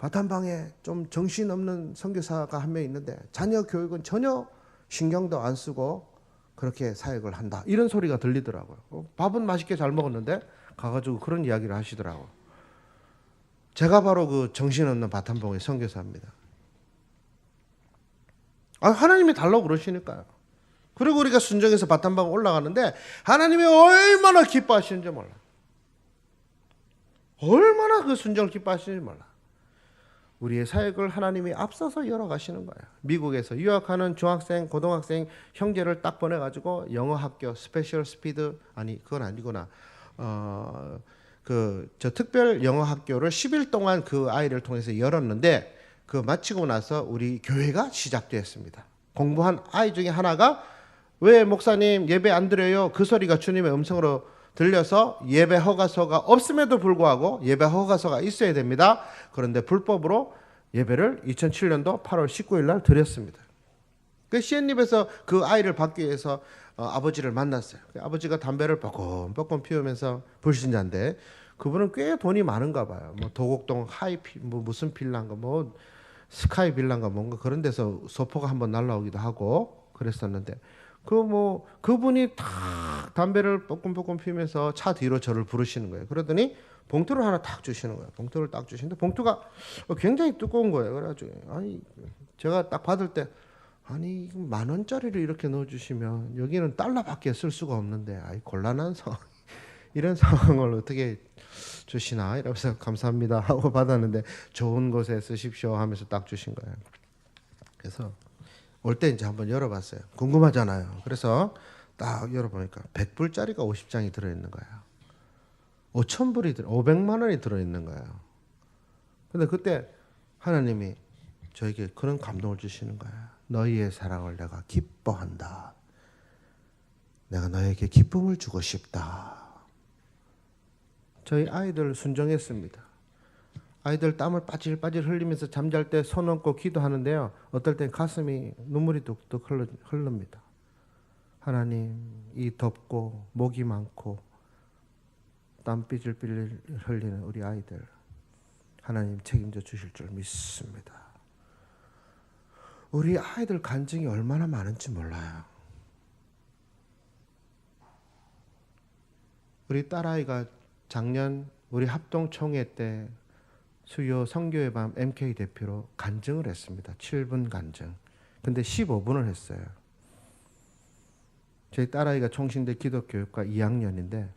바탄방에 좀 정신없는 선교사가 한 명 있는데 자녀 교육은 전혀 신경도 안 쓰고 그렇게 사역을 한다. 이런 소리가 들리더라고요. 밥은 맛있게 잘 먹었는데 가가지고 그런 이야기를 하시더라고요. 제가 바로 그 정신없는 바탄방의 선교사입니다. 하나님이 달라고 그러시니까요. 그리고 우리가 순종해서 바탄방 올라가는데 하나님이 얼마나 기뻐하시는지 몰라. 얼마나 그 순종을 기뻐하시는지 몰라. 우리의 사역을 하나님이 앞서서 열어가시는 거예요. 미국에서 유학하는 중학생, 고등학생 형제를 딱 보내가지고 영어 학교 스페셜 스피드 그건 아니구나. 저 특별 영어 학교를 10일 동안 그 아이를 통해서 열었는데 그 마치고 나서 우리 교회가 시작되었습니다. 공부한 아이 중에 하나가 왜 목사님 예배 안 드려요? 그 소리가 주님의 음성으로 들려서 예배 허가서가 없음에도 불구하고 예배 허가서가 있어야 됩니다. 그런데 불법으로 예배를 2007년도 8월 19일 날 드렸습니다. 그 시엔립에서 그 아이를 받기 위해서 아버지를 만났어요. 아버지가 담배를 뻐끔뻐끔 피우면서 불신자인데 그분은 꽤 돈이 많은가 봐요. 뭐 도곡동 무슨 빌라인가 뭐 스카이 빌라인가 뭔가 그런 데서 소포가 한번 날라오기도 하고 그랬었는데 그분이 탁 담배를 뻐끔뻐끔 피우면서 차 뒤로 저를 부르시는 거예요. 그러더니 봉투를 하나 탁 주시는 거예요. 봉투를 딱 주시는데 봉투가 굉장히 두꺼운 거예요. 그래가지고 제가 딱 받을 때 10,000원짜리를 이렇게 넣어주시면 여기는 달러밖에 쓸 수가 없는데 곤란한 상황 이런 상황을 어떻게 주시나 이러면서 감사합니다 하고 받았는데 좋은 곳에 쓰십시오 하면서 딱 주신 거예요. 그래서 올 때 이제 한번 열어봤어요. 궁금하잖아요. 그래서 딱 열어보니까 100불짜리가 50장이 들어있는 거예요. 500만 원이 들어있는 거예요. 근데 그때 하나님이 저에게 그런 감동을 주시는 거예요. 너희의 사랑을 내가 기뻐한다. 내가 너에게 기쁨을 주고 싶다. 저희 아이들 순종했습니다. 아이들 땀을 빠질빠질 흘리면서 잠잘 때 손 얹고 기도하는데요. 어떨 땐 가슴이 눈물이 뚝뚝 흐릅니다. 하나님, 이 덥고 목이 많고 땀 삐질삐질 흘리는 우리 아이들 하나님 책임져 주실 줄 믿습니다. 우리 아이들 간증이 얼마나 많은지 몰라요. 우리 딸아이가 작년 우리 합동총회 때 수요 선교의 밤 MK 대표로 간증을 했습니다. 7분 간증. 근데 15분을 했어요. 저희 딸아이가 총신대 기독교육과 2학년인데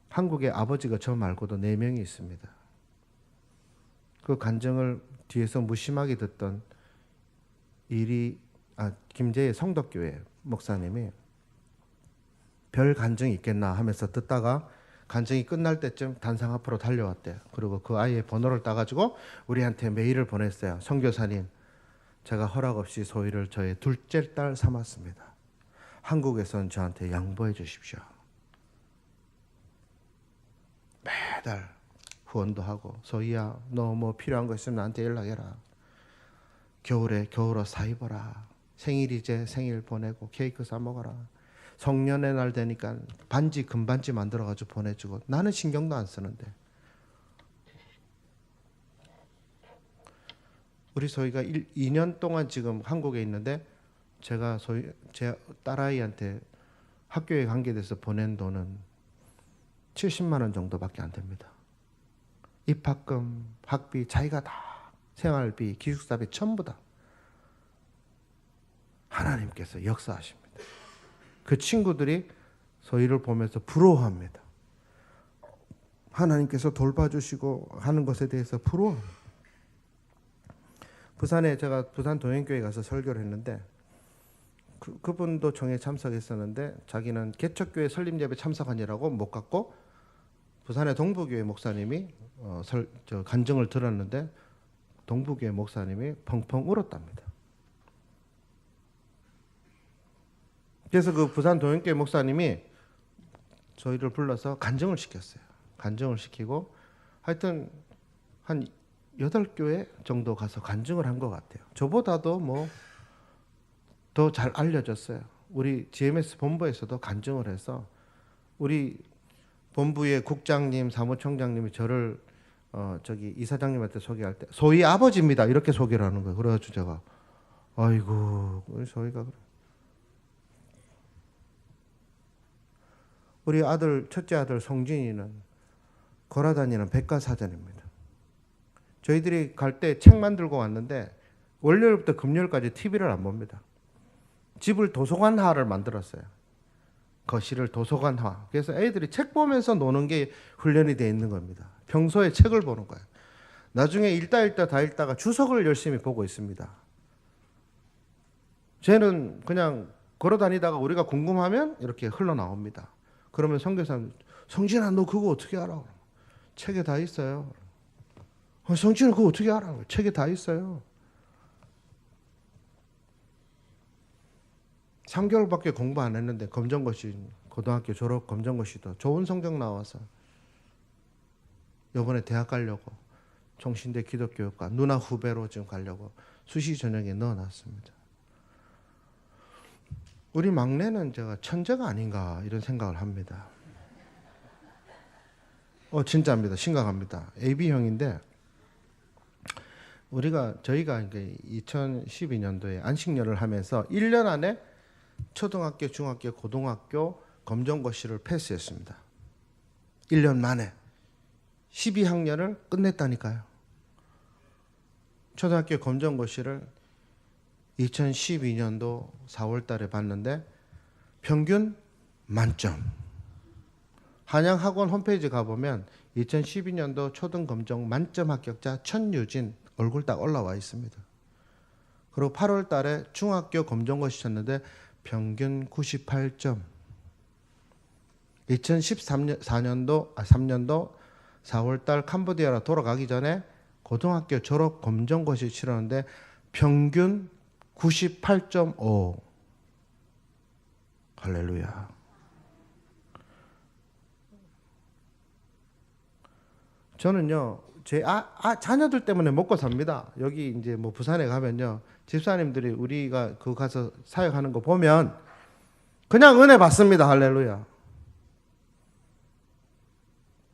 한국에 아버지가 저 말고도 4명이 있습니다. 그 간증을 뒤에서 무심하게 듣던 김제의 성덕교회 목사님이 별 간증이 있겠나 하면서 듣다가 간증이 끝날 때쯤 단상 앞으로 달려왔대요. 그리고 그 아이의 번호를 따가지고 우리한테 메일을 보냈어요. 선교사님, 제가 허락 없이 소희를 저의 둘째 딸 삼았습니다. 한국에선 저한테 양보해 주십시오. 매달 후원도 하고 소희야 너 뭐 필요한 거 있으면 나한테 연락해라. 겨울에 겨울옷 사 입어라. 생일이제 생일 보내고 케이크 사 먹어라. 성년의 날 되니까 반지 금반지 만들어가지고 보내주고 나는 신경도 안 쓰는데 우리 소희가 2년 동안 지금 한국에 있는데 제가 제 딸아이한테 학교에 관계돼서 보낸 돈은 70만 원 정도밖에 안 됩니다. 입학금, 학비 자기가 다 생활비, 기숙사비 전부 다 하나님께서 역사하십니다. 그 친구들이 소희를 보면서 부러워합니다. 하나님께서 돌봐주시고 하는 것에 대해서 부러워합니다. 부산에 제가 부산 동행교회 가서 설교를 했는데 그분도 총회 참석했었는데 자기는 개척교회 설립예배 참석하느라고 못 갔고 부산의 동부교회 목사님이 간증을 들었는데 동부교회 목사님이 펑펑 울었답니다. 그래서 그 부산 동행교회 목사님이 저희를 불러서 간증을 시켰어요. 간증을 시키고 하여튼 한 8교회 정도 가서 간증을 한 것 같아요. 저보다도 뭐 더 잘 알려졌어요. 우리 GMS 본부에서도 간증을 해서 우리 본부의 국장님, 사무총장님이 저를 저기 이사장님한테 소개할 때 소희 아버지입니다 이렇게 소개를 하는 거예요. 그래가지고 제가 아이고 우리 소희가 그래. 우리 아들 첫째 아들 성진이는 걸어다니는 백과사전입니다. 저희들이 갈 때 책만 들고 왔는데 월요일부터 금요일까지 TV를 안 봅니다. 집을 도서관화를 만들었어요. 거실을 도서관화. 그래서 애들이 책 보면서 노는 게 훈련이 되어 있는 겁니다. 평소에 책을 보는 거예요. 나중에 읽다 다 읽다가 주석을 열심히 보고 있습니다. 쟤는 그냥 걸어 다니다가 우리가 궁금하면 이렇게 흘러나옵니다. 그러면 선교사님, 성진아 너 그거 어떻게 알아? 책에 다 있어요. 성진아 그거 어떻게 알아? 책에 다 있어요. 3개월밖에 공부 안 했는데 검정고시 고등학교 졸업 검정고시도 좋은 성적 나와서 이번에 대학 가려고 총신대 기독교육과 누나 후배로 지금 가려고 수시 전형에 넣어놨습니다. 우리 막내는 제가 천재가 아닌가 이런 생각을 합니다. 진짜입니다. 심각합니다. AB형인데 저희가 2012년도에 안식년을 하면서 1년 안에 초등학교, 중학교, 고등학교 검정고시를 패스했습니다. 1년 만에 12학년을 끝냈다니까요. 초등학교 검정고시를 2012년도 4월 달에 봤는데 평균 만점. 한양학원 홈페이지 가보면 2012년도 초등검정 만점 합격자 천유진 얼굴 딱 올라와 있습니다. 그리고 8월 달에 중학교 검정고시 쳤는데 평균 98점. 2013년도 4월 달 캄보디아로 돌아가기 전에 고등학교 졸업 검정고시 치렀는데 평균 98.5. 할렐루야. 저는요, 제 자녀들 때문에 먹고 삽니다. 여기 이제 뭐 부산에 가면요, 집사님들이 우리가 그 가서 사역하는 거 보면 그냥 은혜 받습니다. 할렐루야.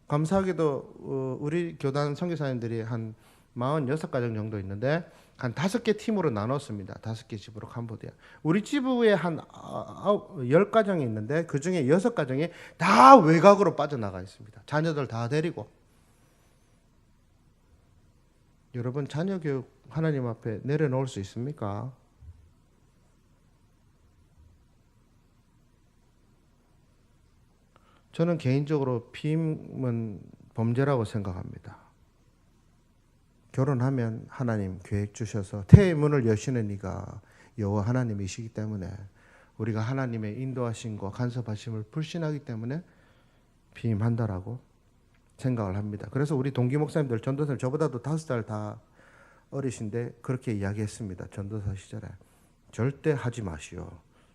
감사하게도 우리 교단 선교사님들이 한 46가정 정도 있는데 한 5개 팀으로 나눴습니다. 5개 집으로 캄보디아. 우리 지부에 한 10가정이 있는데 그중에 6가정이 다 외곽으로 빠져나가 있습니다. 자녀들 다 데리고. 여러분 자녀 교육 하나님 앞에 내려놓을 수 있습니까? 저는 개인적으로 피임은 범죄라고 생각합니다. 결혼하면 하나님 계획 주셔서 태의 문을 여시는 이가 여호와 하나님이시기 때문에 우리가 하나님의 인도하심과 간섭하심을 불신하기 때문에 피임한다라고 생각을 합니다. 그래서 우리 동기 목사님들 전도사님 저보다도 5살 다 어리신데 그렇게 이야기했습니다. 전도사 시절에 절대 하지 마시오.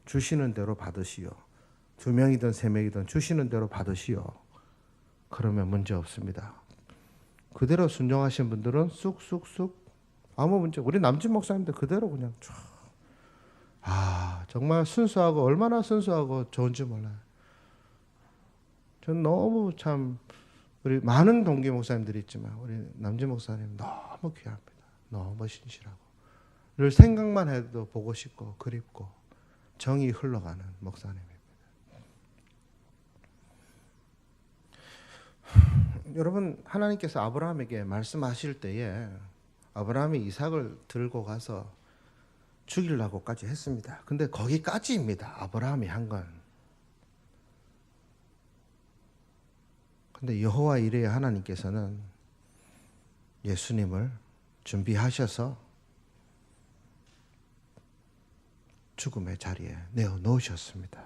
주시는 대로 받으시오. 2명이든 3명이든 주시는 대로 받으시오. 그러면 문제 없습니다. 그대로 순종하신 분들은 쑥쑥쑥 아무 문제. 우리 남진 목사님들 그대로 그냥 정말 순수하고 얼마나 순수하고 좋은지 몰라요. 전 너무 참 우리 많은 동기 목사님들이 있지만 우리 남진 목사님 너무 귀합니다. 너무 신실하고 늘 생각만 해도 보고 싶고 그립고 정이 흘러가는 목사님입니다. 여러분 하나님께서 아브라함에게 말씀하실 때에 아브라함이 이삭을 들고 가서 죽이려고까지 했습니다. 근데 거기까지입니다. 아브라함이 한 건. 근데 여호와 이레의 하나님께서는 예수님을 준비하셔서 죽음의 자리에 내어 놓으셨습니다.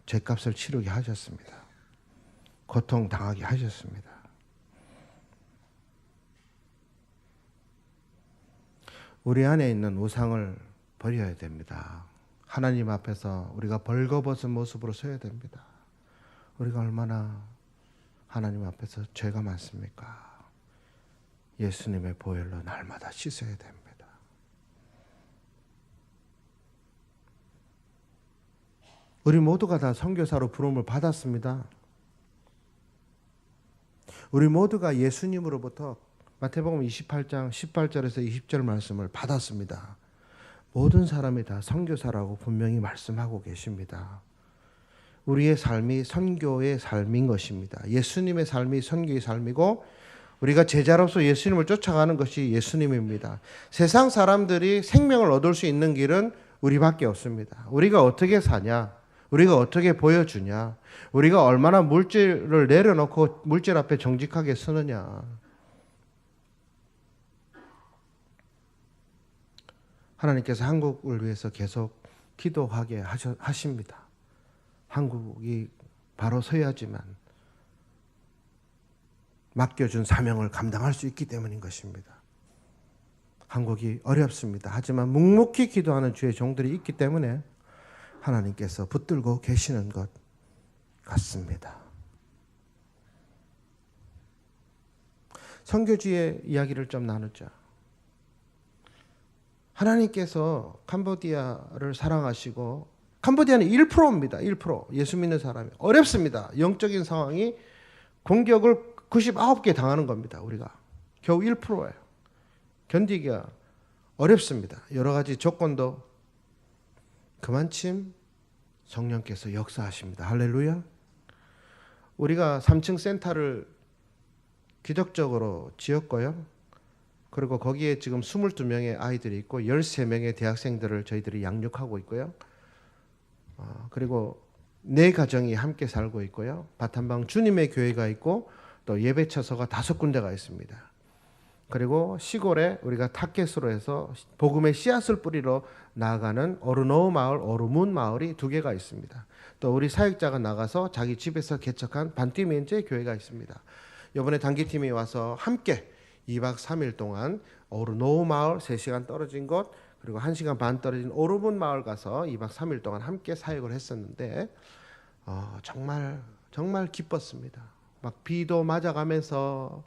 죄값을 치르게 하셨습니다. 고통당하게 하셨습니다. 우리 안에 있는 우상을 버려야 됩니다. 하나님 앞에서 우리가 벌거벗은 모습으로 서야 됩니다. 우리가 얼마나 하나님 앞에서 죄가 많습니까? 예수님의 보혈로 날마다 씻어야 됩니다. 우리 모두가 다 선교사로 부름을 받았습니다. 우리 모두가 예수님으로부터 마태복음 28장 18절에서 20절 말씀을 받았습니다. 모든 사람이 다 선교사라고 분명히 말씀하고 계십니다. 우리의 삶이 선교의 삶인 것입니다. 예수님의 삶이 선교의 삶이고 우리가 제자로서 예수님을 쫓아가는 것이 예수님입니다. 세상 사람들이 생명을 얻을 수 있는 길은 우리밖에 없습니다. 우리가 어떻게 사냐? 우리가 어떻게 보여주냐? 우리가 얼마나 물질을 내려놓고 물질 앞에 정직하게 서느냐? 하나님께서 한국을 위해서 계속 기도하게 하십니다. 한국이 바로 서야지만 맡겨준 사명을 감당할 수 있기 때문인 것입니다. 한국이 어렵습니다. 하지만 묵묵히 기도하는 주의 종들이 있기 때문에 하나님께서 붙들고 계시는 것 같습니다. 선교지의 이야기를 좀 나누자. 하나님께서 캄보디아를 사랑하시고, 캄보디아는 1%입니다. 1%. 예수 믿는 사람이. 어렵습니다. 영적인 상황이 공격을 99개 당하는 겁니다. 우리가. 겨우 1%예요. 견디기가 어렵습니다. 여러 가지 조건도 그만큼 성령께서 역사하십니다. 할렐루야. 우리가 3층 센터를 기적적으로 지었고요. 그리고 거기에 지금 22명의 아이들이 있고 13명의 대학생들을 저희들이 양육하고 있고요. 그리고 4가정이 함께 살고 있고요. 바탄방 주님의 교회가 있고 또 예배처소가 5군데가 있습니다. 그리고 시골에 우리가 타켓으로 해서 복음의 씨앗을 뿌리러 나아가는 오르노우 마을, 오르문 마을이 2개가 있습니다. 또 우리 사역자가 나가서 자기 집에서 개척한 반띠멘제 교회가 있습니다. 이번에 단기팀이 와서 함께 2박 3일 동안 오르노우 마을 3시간 떨어진 곳, 그리고 1시간 반 떨어진 오르문 마을 가서 2박 3일 동안 함께 사역을 했었는데 정말 기뻤습니다. 막 비도 맞아가면서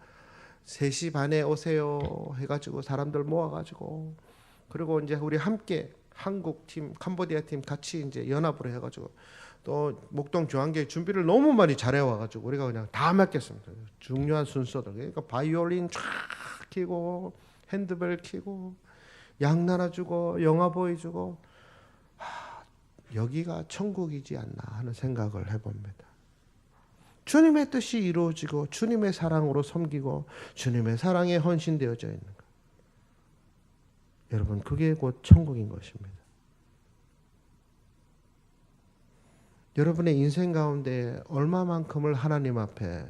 3시 반에 오세요 해가지고 사람들 모아가지고, 그리고 이제 우리 함께 한국 팀, 캄보디아 팀 같이 이제 연합으로 해가지고 또 목동 중앙교회 준비를 너무 많이 잘해와가지고 우리가 그냥 다 맡겼습니다. 중요한 순서들. 그러니까 바이올린 쫙 키고 핸드벨 키고 양 나눠주고 영화 보여주고, 여기가 천국이지 않나 하는 생각을 해봅니다. 주님의 뜻이 이루어지고 주님의 사랑으로 섬기고 주님의 사랑에 헌신되어져 있는 것. 여러분, 그게 곧 천국인 것입니다. 여러분의 인생 가운데 얼마만큼을 하나님 앞에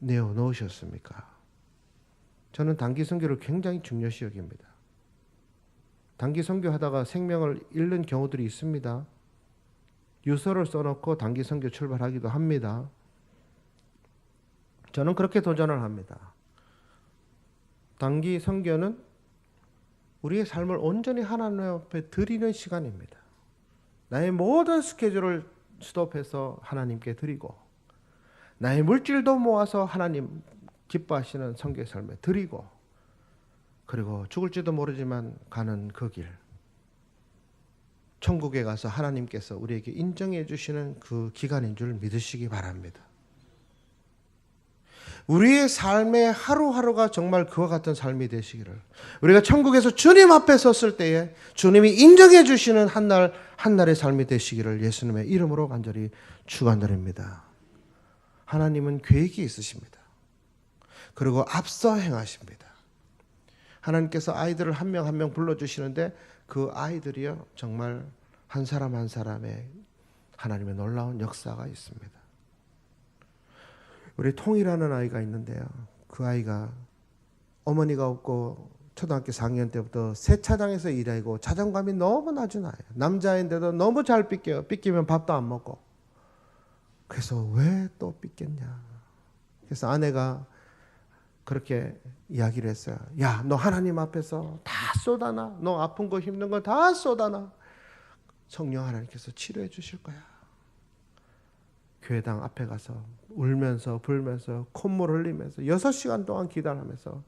내어놓으셨습니까? 저는 단기 선교를 굉장히 중요시 여깁니다. 단기 선교하다가 생명을 잃는 경우들이 있습니다. 유서를 써놓고 단기 선교 출발하기도 합니다. 저는 그렇게 도전을 합니다. 단기 선교는 우리의 삶을 온전히 하나님 앞에 드리는 시간입니다. 나의 모든 스케줄을 스톱해서 하나님께 드리고, 나의 물질도 모아서 하나님 기뻐하시는 선교의 삶에 드리고, 그리고 죽을지도 모르지만 가는 그 길, 천국에 가서 하나님께서 우리에게 인정해 주시는 그 기간인 줄 믿으시기 바랍니다. 우리의 삶의 하루하루가 정말 그와 같은 삶이 되시기를, 우리가 천국에서 주님 앞에 섰을 때에 주님이 인정해 주시는 한날의 삶이 되시기를 예수님의 이름으로 간절히 축원드립니다. 하나님은 계획이 있으십니다. 그리고 앞서 행하십니다. 하나님께서 아이들을 한 명 한 명 불러주시는데 그 아이들이요, 정말 한 사람 한 사람의 하나님의 놀라운 역사가 있습니다. 우리 통이라는 아이가 있는데요, 그 아이가 어머니가 없고 초등학교 4학년 때부터 세차장에서 일하고 자존감이 너무 낮은 아이예요. 남자인데도 너무 잘 삐껴요. 삐끼면 밥도 안 먹고. 그래서 왜 또 삐겠냐. 그래서 아내가 그렇게 이야기를 했어요. 야, 너 하나님 앞에서 다 쏟아놔. 너 아픈 거 힘든 거 다 쏟아놔. 성령 하나님께서 치료해 주실 거야. 교회당 앞에 가서 울면서 불면서 콧물 흘리면서 6시간 동안 기도하면서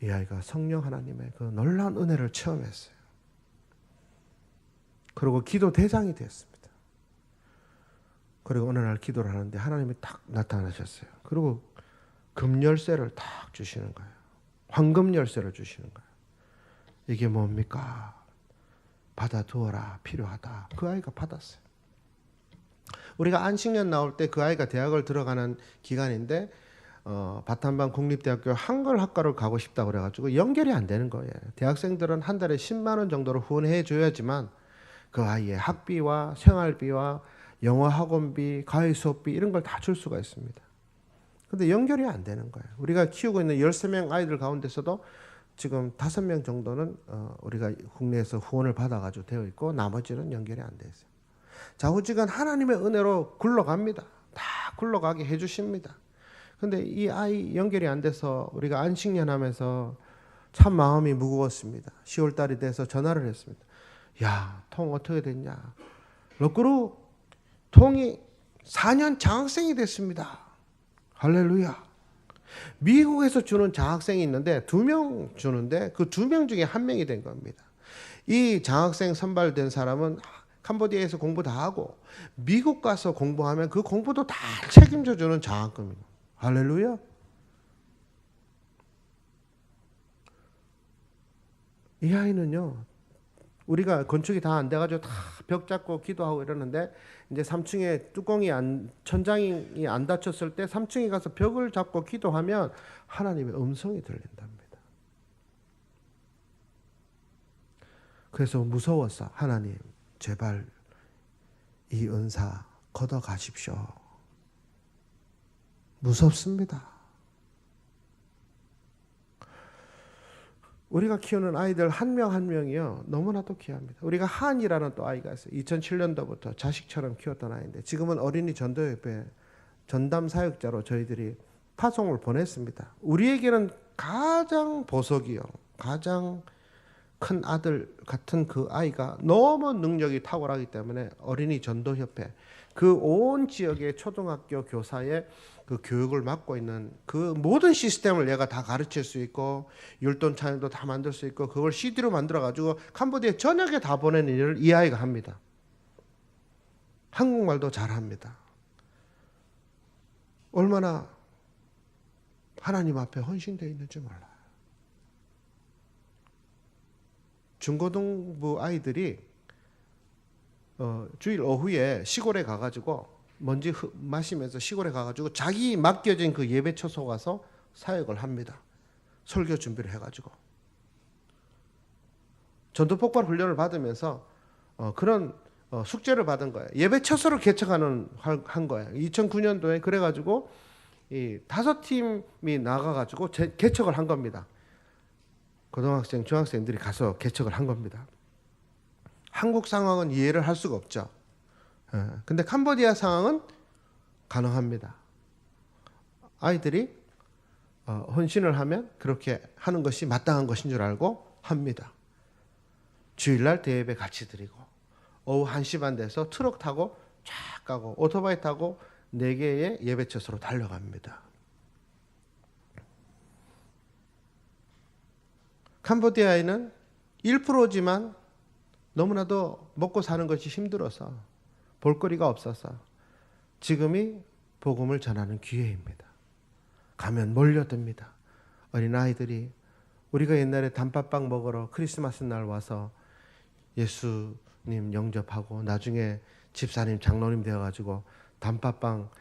이 아이가 성령 하나님의 그 놀라운 은혜를 체험했어요. 그리고 기도 대장이 됐습니다. 그리고 어느 날 기도를 하는데 하나님이 딱 나타나셨어요. 그리고 금열쇠를 탁 주시는 거예요. 황금 열쇠를 주시는 거예요. 이게 뭡니까? 받아두어라, 필요하다. 그 아이가 받았어요. 우리가 안식년 나올 때 그 아이가 대학을 들어가는 기간인데 바탄방 국립대학교 한글학과를 가고 싶다고 그래가지고 연결이 안 되는 거예요. 대학생들은 한 달에 10만 원 정도를 후원해 줘야지만 그 아이의 학비와 생활비와 영어 학원비, 과외 수업비 이런 걸 다 줄 수가 있습니다. 근데 연결이 안 되는 거예요. 우리가 키우고 있는 13명 아이들 가운데서도 지금 5명 정도는 우리가 국내에서 후원을 받아가지고 되어 있고 나머지는 연결이 안 돼 있어요. 좌우지간 하나님의 은혜로 굴러갑니다. 다 굴러가게 해주십니다. 근데 이 아이 연결이 안 돼서 우리가 안식년 하면서 참 마음이 무거웠습니다. 10월 달이 돼서 전화를 했습니다. 야, 통 어떻게 됐냐? 럭그루 통이 4년 장학생이 됐습니다. 할렐루야. 미국에서 주는 장학생이 있는데 2명 주는데 그 2명 중에 1명이 된 겁니다. 이 장학생 선발된 사람은 캄보디아에서 공부 다 하고 미국 가서 공부하면 그 공부도 다 책임져 주는 장학금입니다. 할렐루야. 이 아이는요, 우리가 건축이 다 안 돼가지고 다 벽 잡고 기도하고 이러는데 이제 3층에 뚜껑이 천장이 안 닫혔을 때 3층에 가서 벽을 잡고 기도하면 하나님의 음성이 들린답니다. 그래서 무서워서 하나님 제발 이 은사 걷어 가십시오. 무섭습니다. 우리가 키우는 아이들 한 명 한 명이요 너무나도 귀합니다. 우리가 한이라는 또 아이가 있어요. 2007년도부터 자식처럼 키웠던 아이인데 지금은 어린이 전도협회 전담 사역자로 저희들이 파송을 보냈습니다. 우리에게는 가장 보석이요, 가장 큰 아들 같은 그 아이가 너무 능력이 탁월하기 때문에 어린이 전도협회 그 온 지역의 초등학교 교사의 그 교육을 맡고 있는 그 모든 시스템을 얘가 다 가르칠 수 있고 율동 찬양도 다 만들 수 있고 그걸 CD로 만들어 가지고 캄보디아 전역에 다 보내는 일을 이 아이가 합니다. 한국말도 잘합니다. 얼마나 하나님 앞에 헌신되어 있는지 몰라요. 중고등부 아이들이 주일 오후에 시골에 가가지고 먼지 마시면서 시골에 가가지고 자기 맡겨진 그 예배 처소 가서 사역을 합니다. 설교 준비를 해가지고 전도 폭발 훈련을 받으면서 그런 숙제를 받은 거예요. 예배 처소를 개척한 거예요. 2009년도에 그래가지고 이 5팀이 나가가지고 개척을 한 겁니다. 고등학생, 중학생들이 가서 개척을 한 겁니다. 한국 상황은 이해를 할 수가 없죠. 근데 캄보디아 상황은 가능합니다. 아이들이 헌신을 하면 그렇게 하는 것이 마땅한 것인 줄 알고 합니다. 주일날 대예배 같이 드리고 오후 1시 반 돼서 트럭 타고 쫙 가고 오토바이 타고 4개의 예배처소로 달려갑니다. 캄보디아에는 1%지만 너무나도 먹고 사는 것이 힘들어서 볼거리가 없어서 지금이 복음을 전하는 기회입니다. 가면 몰려듭니다. 어린아이들이 우리가 옛날에 단팥빵 먹으러 크리스마스 날 와서 예수님 영접하고 나중에 집사님 장로님 되어가지고 단팥빵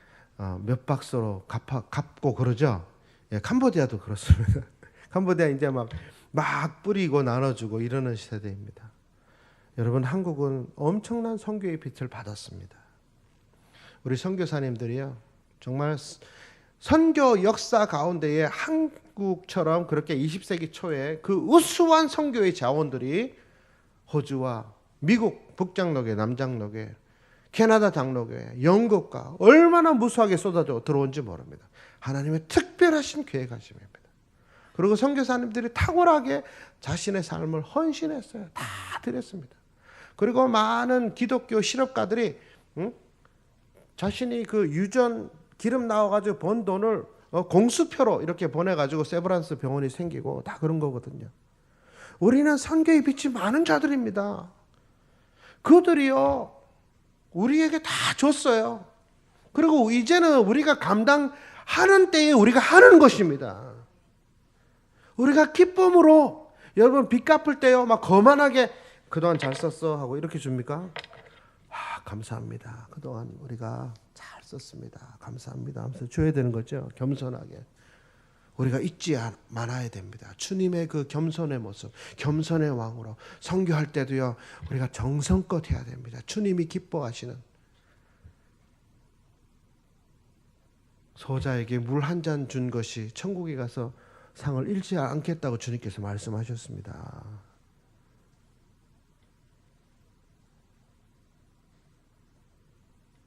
몇 박스로 갚고 그러죠. 예, 캄보디아도 그렇습니다. 캄보디아 이제 막 뿌리고 나눠주고 이러는 세대입니다. 여러분, 한국은 엄청난 선교의 빛을 받았습니다. 우리 선교사님들이요, 정말 선교 역사 가운데에 한국처럼 그렇게 20세기 초에 그 우수한 선교의 자원들이 호주와 미국 북장로교회, 남장로교회, 캐나다 장로교회, 영국과 얼마나 무수하게 쏟아져 들어온지 모릅니다. 하나님의 특별하신 계획하심입니다. 그리고 선교사님들이 탁월하게 자신의 삶을 헌신했어요. 다 드렸습니다. 그리고 많은 기독교 실업가들이 자신이 그 유전 기름 나와가지고 번 돈을 공수표로 이렇게 보내가지고 세브란스 병원이 생기고 다 그런 거거든요. 우리는 선교의 빛이 많은 자들입니다. 그들이요 우리에게 다 줬어요. 그리고 이제는 우리가 감당할 하는 때에 우리가 하는 것입니다. 우리가 기쁨으로, 여러분 빚 갚을 때요 막 거만하게 그동안 잘 썼어 하고 이렇게 줍니까? 감사합니다. 그동안 우리가 잘 썼습니다. 감사합니다 하면서 줘야 되는 거죠. 겸손하게. 우리가 잊지 말아야 됩니다. 주님의 그 겸손의 모습, 겸손의 왕으로 선교할 때도요 우리가 정성껏 해야 됩니다. 주님이 기뻐하시는, 소자에게 물 한 잔 준 것이 천국에 가서 상을 잃지 않겠다고 주님께서 말씀하셨습니다.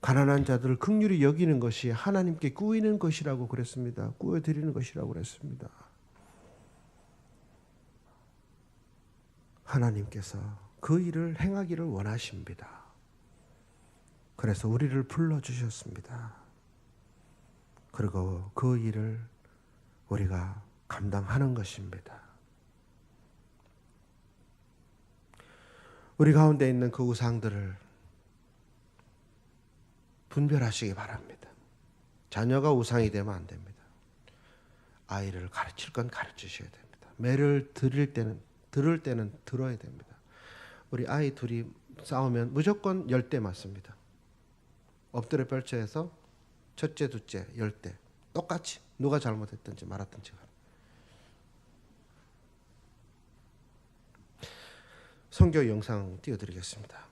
가난한 자들을 긍휼히 여기는 것이 하나님께 꾸이는 것이라고 그랬습니다. 꾸어드리는 것이라고 그랬습니다. 하나님께서 그 일을 행하기를 원하십니다. 그래서 우리를 불러주셨습니다. 그리고 그 일을 우리가 감당하는 것입니다. 우리 가운데 있는 그 우상들을 분별하시기 바랍니다. 자녀가 우상이 되면 안 됩니다. 아이를 가르칠 건 가르치셔야 됩니다. 매를 들을 때는 들어야 됩니다. 우리 아이 둘이 싸우면 무조건 10대 맞습니다. 엎드려 펼쳐서 첫째, 둘째 10대 똑같이 누가 잘못했든지 말았든지. 선교 영상 띄워드리겠습니다.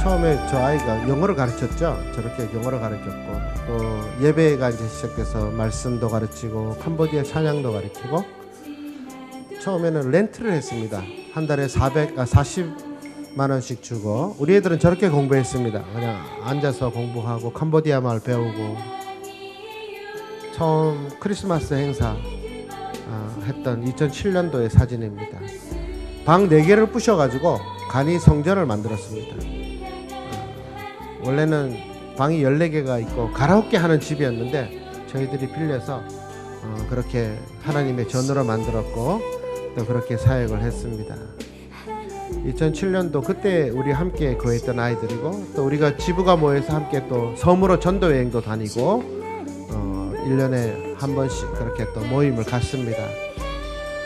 처음에 저 아이가 영어를 가르쳤죠. 저렇게 영어를 가르쳤고 또 예배가 이제 시작돼서 말씀도 가르치고 캄보디아 찬양도 가르치고 처음에는 렌트를 했습니다. 한 달에 40만 원씩 주고 우리 애들은 저렇게 공부했습니다. 그냥 앉아서 공부하고 캄보디아 말 배우고 처음 크리스마스 행사 했던 2007년도의 사진입니다. 방 4개를 부셔가지고 간이 성전을 만들었습니다. 원래는 방이 14개가 있고 가라오케 하는 집이었는데 저희들이 빌려서 그렇게 하나님의 전으로 만들었고 또 그렇게 사역을 했습니다. 2007년도 그때 우리 함께 거했던 아이들이고 또 우리가 지부가 모여서 함께 또 섬으로 전도 여행도 다니고 1년에 한 번씩 그렇게 또 모임을 갖습니다.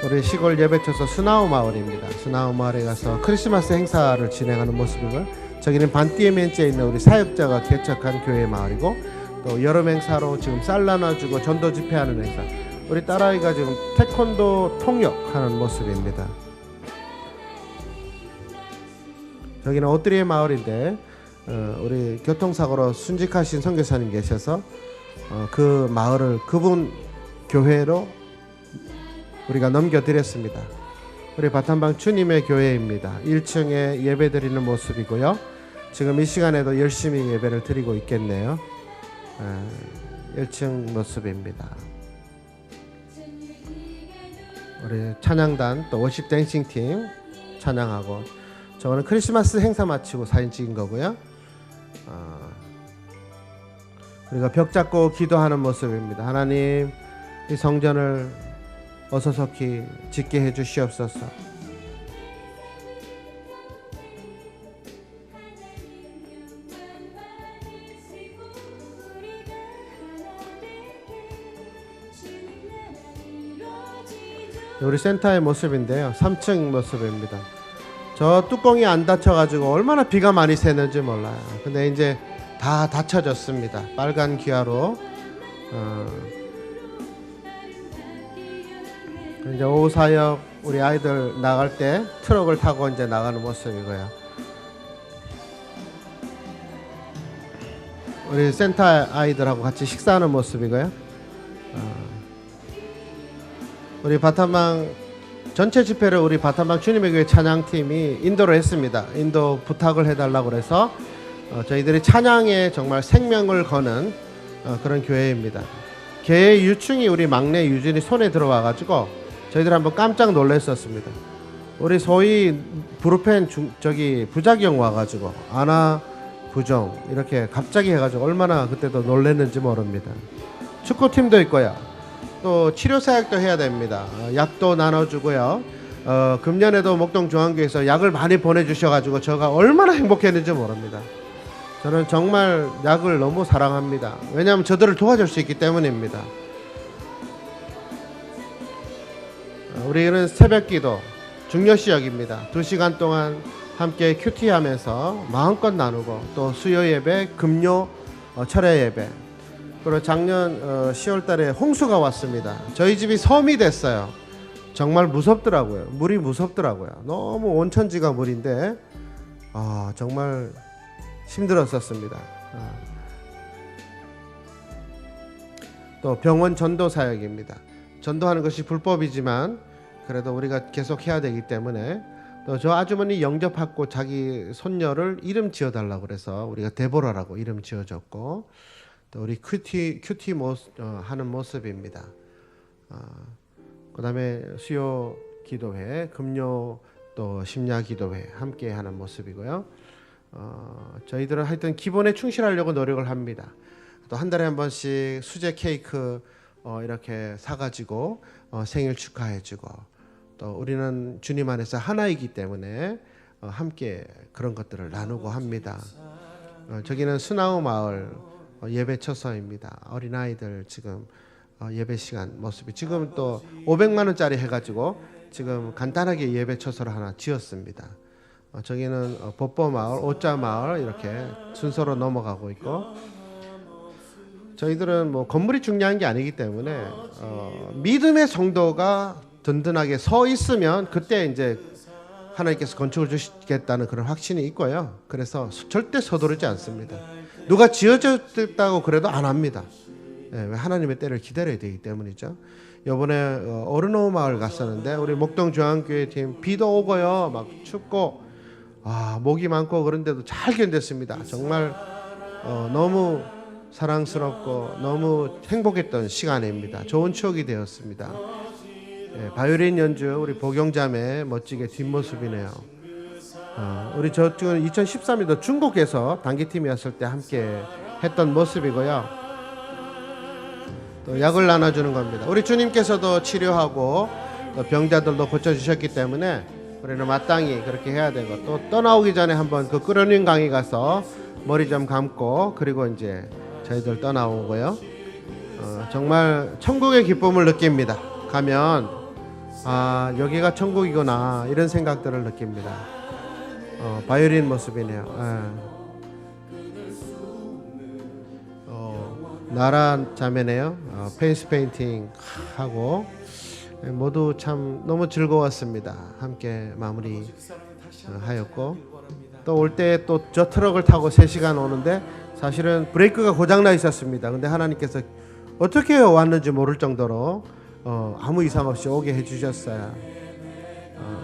우리 시골 예배처소 스나우 마을입니다. 스나우 마을에 가서 크리스마스 행사를 진행하는 모습이고요. 저기는 반띠에멘지에 있는 우리 사역자가 개척한 교회 마을이고 또 여름 행사로 지금 쌀 나눠주고 전도 집회하는 행사. 우리 딸아이가 지금 태권도 통역하는 모습입니다. 저기는 오뜨리의 마을인데 우리 교통사고로 순직하신 선교사님 계셔서 그 마을을 그분 교회로 우리가 넘겨드렸습니다. 우리 바탄방 주님의 교회입니다. 1층에 예배 드리는 모습이고요. 지금 이 시간에도 열심히 예배를 드리고 있겠네요. 1층 모습입니다. 우리 찬양단 또 워십 댄싱팀 찬양하고 저거는 크리스마스 행사 마치고 사진 찍은 거고요. 우리가 벽 잡고 기도하는 모습입니다. 하나님 이 성전을 어서속히 짓게 해주시옵소서. 우리 센터의 모습인데요. 3층 모습입니다. 저 뚜껑이 안 닫혀가지고 얼마나 비가 많이 새는지 몰라요. 근데 이제 다 닫혀졌습니다. 빨간 기아로. 이제 오후 사역 우리 아이들 나갈 때 트럭을 타고 이제 나가는 모습이고요. 우리 센터 아이들하고 같이 식사하는 모습이고요. 우리 바탄방 전체 집회를 우리 바탄방 주님의 교회 찬양팀이 인도로 했습니다. 인도 부탁을 해달라고 그래서 저희들이 찬양에 정말 생명을 거는 그런 교회입니다. 교회 유충이 우리 막내 유진이 손에 들어와가지고 저희들 한번 깜짝 놀랐었습니다. 우리 소위 브루펜 부작용 와가지고 아나 부종 이렇게 갑자기 해가지고 얼마나 그때도 놀랐는지 모릅니다. 축구팀도 있고요. 또 치료 사역도 해야 됩니다. 약도 나눠주고요. 금년에도 목동중앙교회에서 약을 많이 보내주셔가지고 제가 얼마나 행복했는지 모릅니다. 저는 정말 약을 너무 사랑합니다. 왜냐하면 저들을 도와줄 수 있기 때문입니다. 우리는 새벽기도 중요시역입니다. 2시간 동안 함께 큐티하면서 마음껏 나누고 또 수요 예배, 금요 철야 예배, 그리고 작년 10월달에 홍수가 왔습니다. 저희 집이 섬이 됐어요. 정말 무섭더라고요. 물이 무섭더라고요. 너무 온천지가 물인데 정말 힘들었었습니다. 또 병원 전도 사역입니다. 전도하는 것이 불법이지만 그래도 우리가 계속 해야 되기 때문에 또 저 아주머니 영접받고 자기 손녀를 이름 지어달라고 그래서 우리가 데보라라고 이름 지어줬고, 또 우리 큐티 하는 모습입니다. 그 다음에 수요 기도회, 금요 또 심야 기도회 함께 하는 모습이고요. 저희들은 하여튼 기본에 충실하려고 노력을 합니다. 또 한 달에 한 번씩 수제 케이크 이렇게 사가지고 생일 축하해주고, 또 우리는 주님 안에서 하나이기 때문에 함께 그런 것들을 나누고 합니다. 저기는 수나우 마을 예배 처소입니다. 어린아이들 지금 예배 시간 모습이 지금 또 500만 원짜리 해가지고 지금 간단하게 예배 처소를 하나 지었습니다. 저기는 법보 마을, 오자 마을 이렇게 순서로 넘어가고 있고, 저희들은 뭐 건물이 중요한 게 아니기 때문에 믿음의 성도가 든든하게 서 있으면 그때 이제 하나님께서 건축을 주시겠다는 그런 확신이 있고요. 그래서 절대 서두르지 않습니다. 누가 지어졌다고 그래도 안 합니다. 왜 하나님의 때를 기다려야 되기 때문이죠. 이번에 어른호 마을 갔었는데 우리 목동중앙교회 팀 비도 오고요, 막 춥고 목이 많고 그런데도 잘 견뎠습니다. 정말 너무 사랑스럽고 너무 행복했던 시간입니다. 좋은 추억이 되었습니다. 바이올린 연주 우리 보경자매 멋지게 뒷모습이네요. 우리 저쪽은 2013년도 중국에서 단기팀이었을 때 함께 했던 모습이고요. 또 약을 나눠주는 겁니다. 우리 주님께서도 치료하고 또 병자들도 고쳐주셨기 때문에 우리는 마땅히 그렇게 해야 되고, 또 떠나오기 전에 한번 그 끓어낸 강에 가서 머리 좀 감고 그리고 이제 저희들 떠나오고요. 정말 천국의 기쁨을 느낍니다. 가면 여기가 천국이구나 이런 생각들을 느낍니다. 바이올린 모습이네요. 나라 자매네요. 페이스 페인팅 하고 모두 참 너무 즐거웠습니다. 함께 마무리 하였고, 또 올 때 또 저 트럭을 타고 3시간 오는데 사실은 브레이크가 고장나 있었습니다. 근데 하나님께서 어떻게 왔는지 모를 정도로 아무 이상 없이 오게 해주셨어요.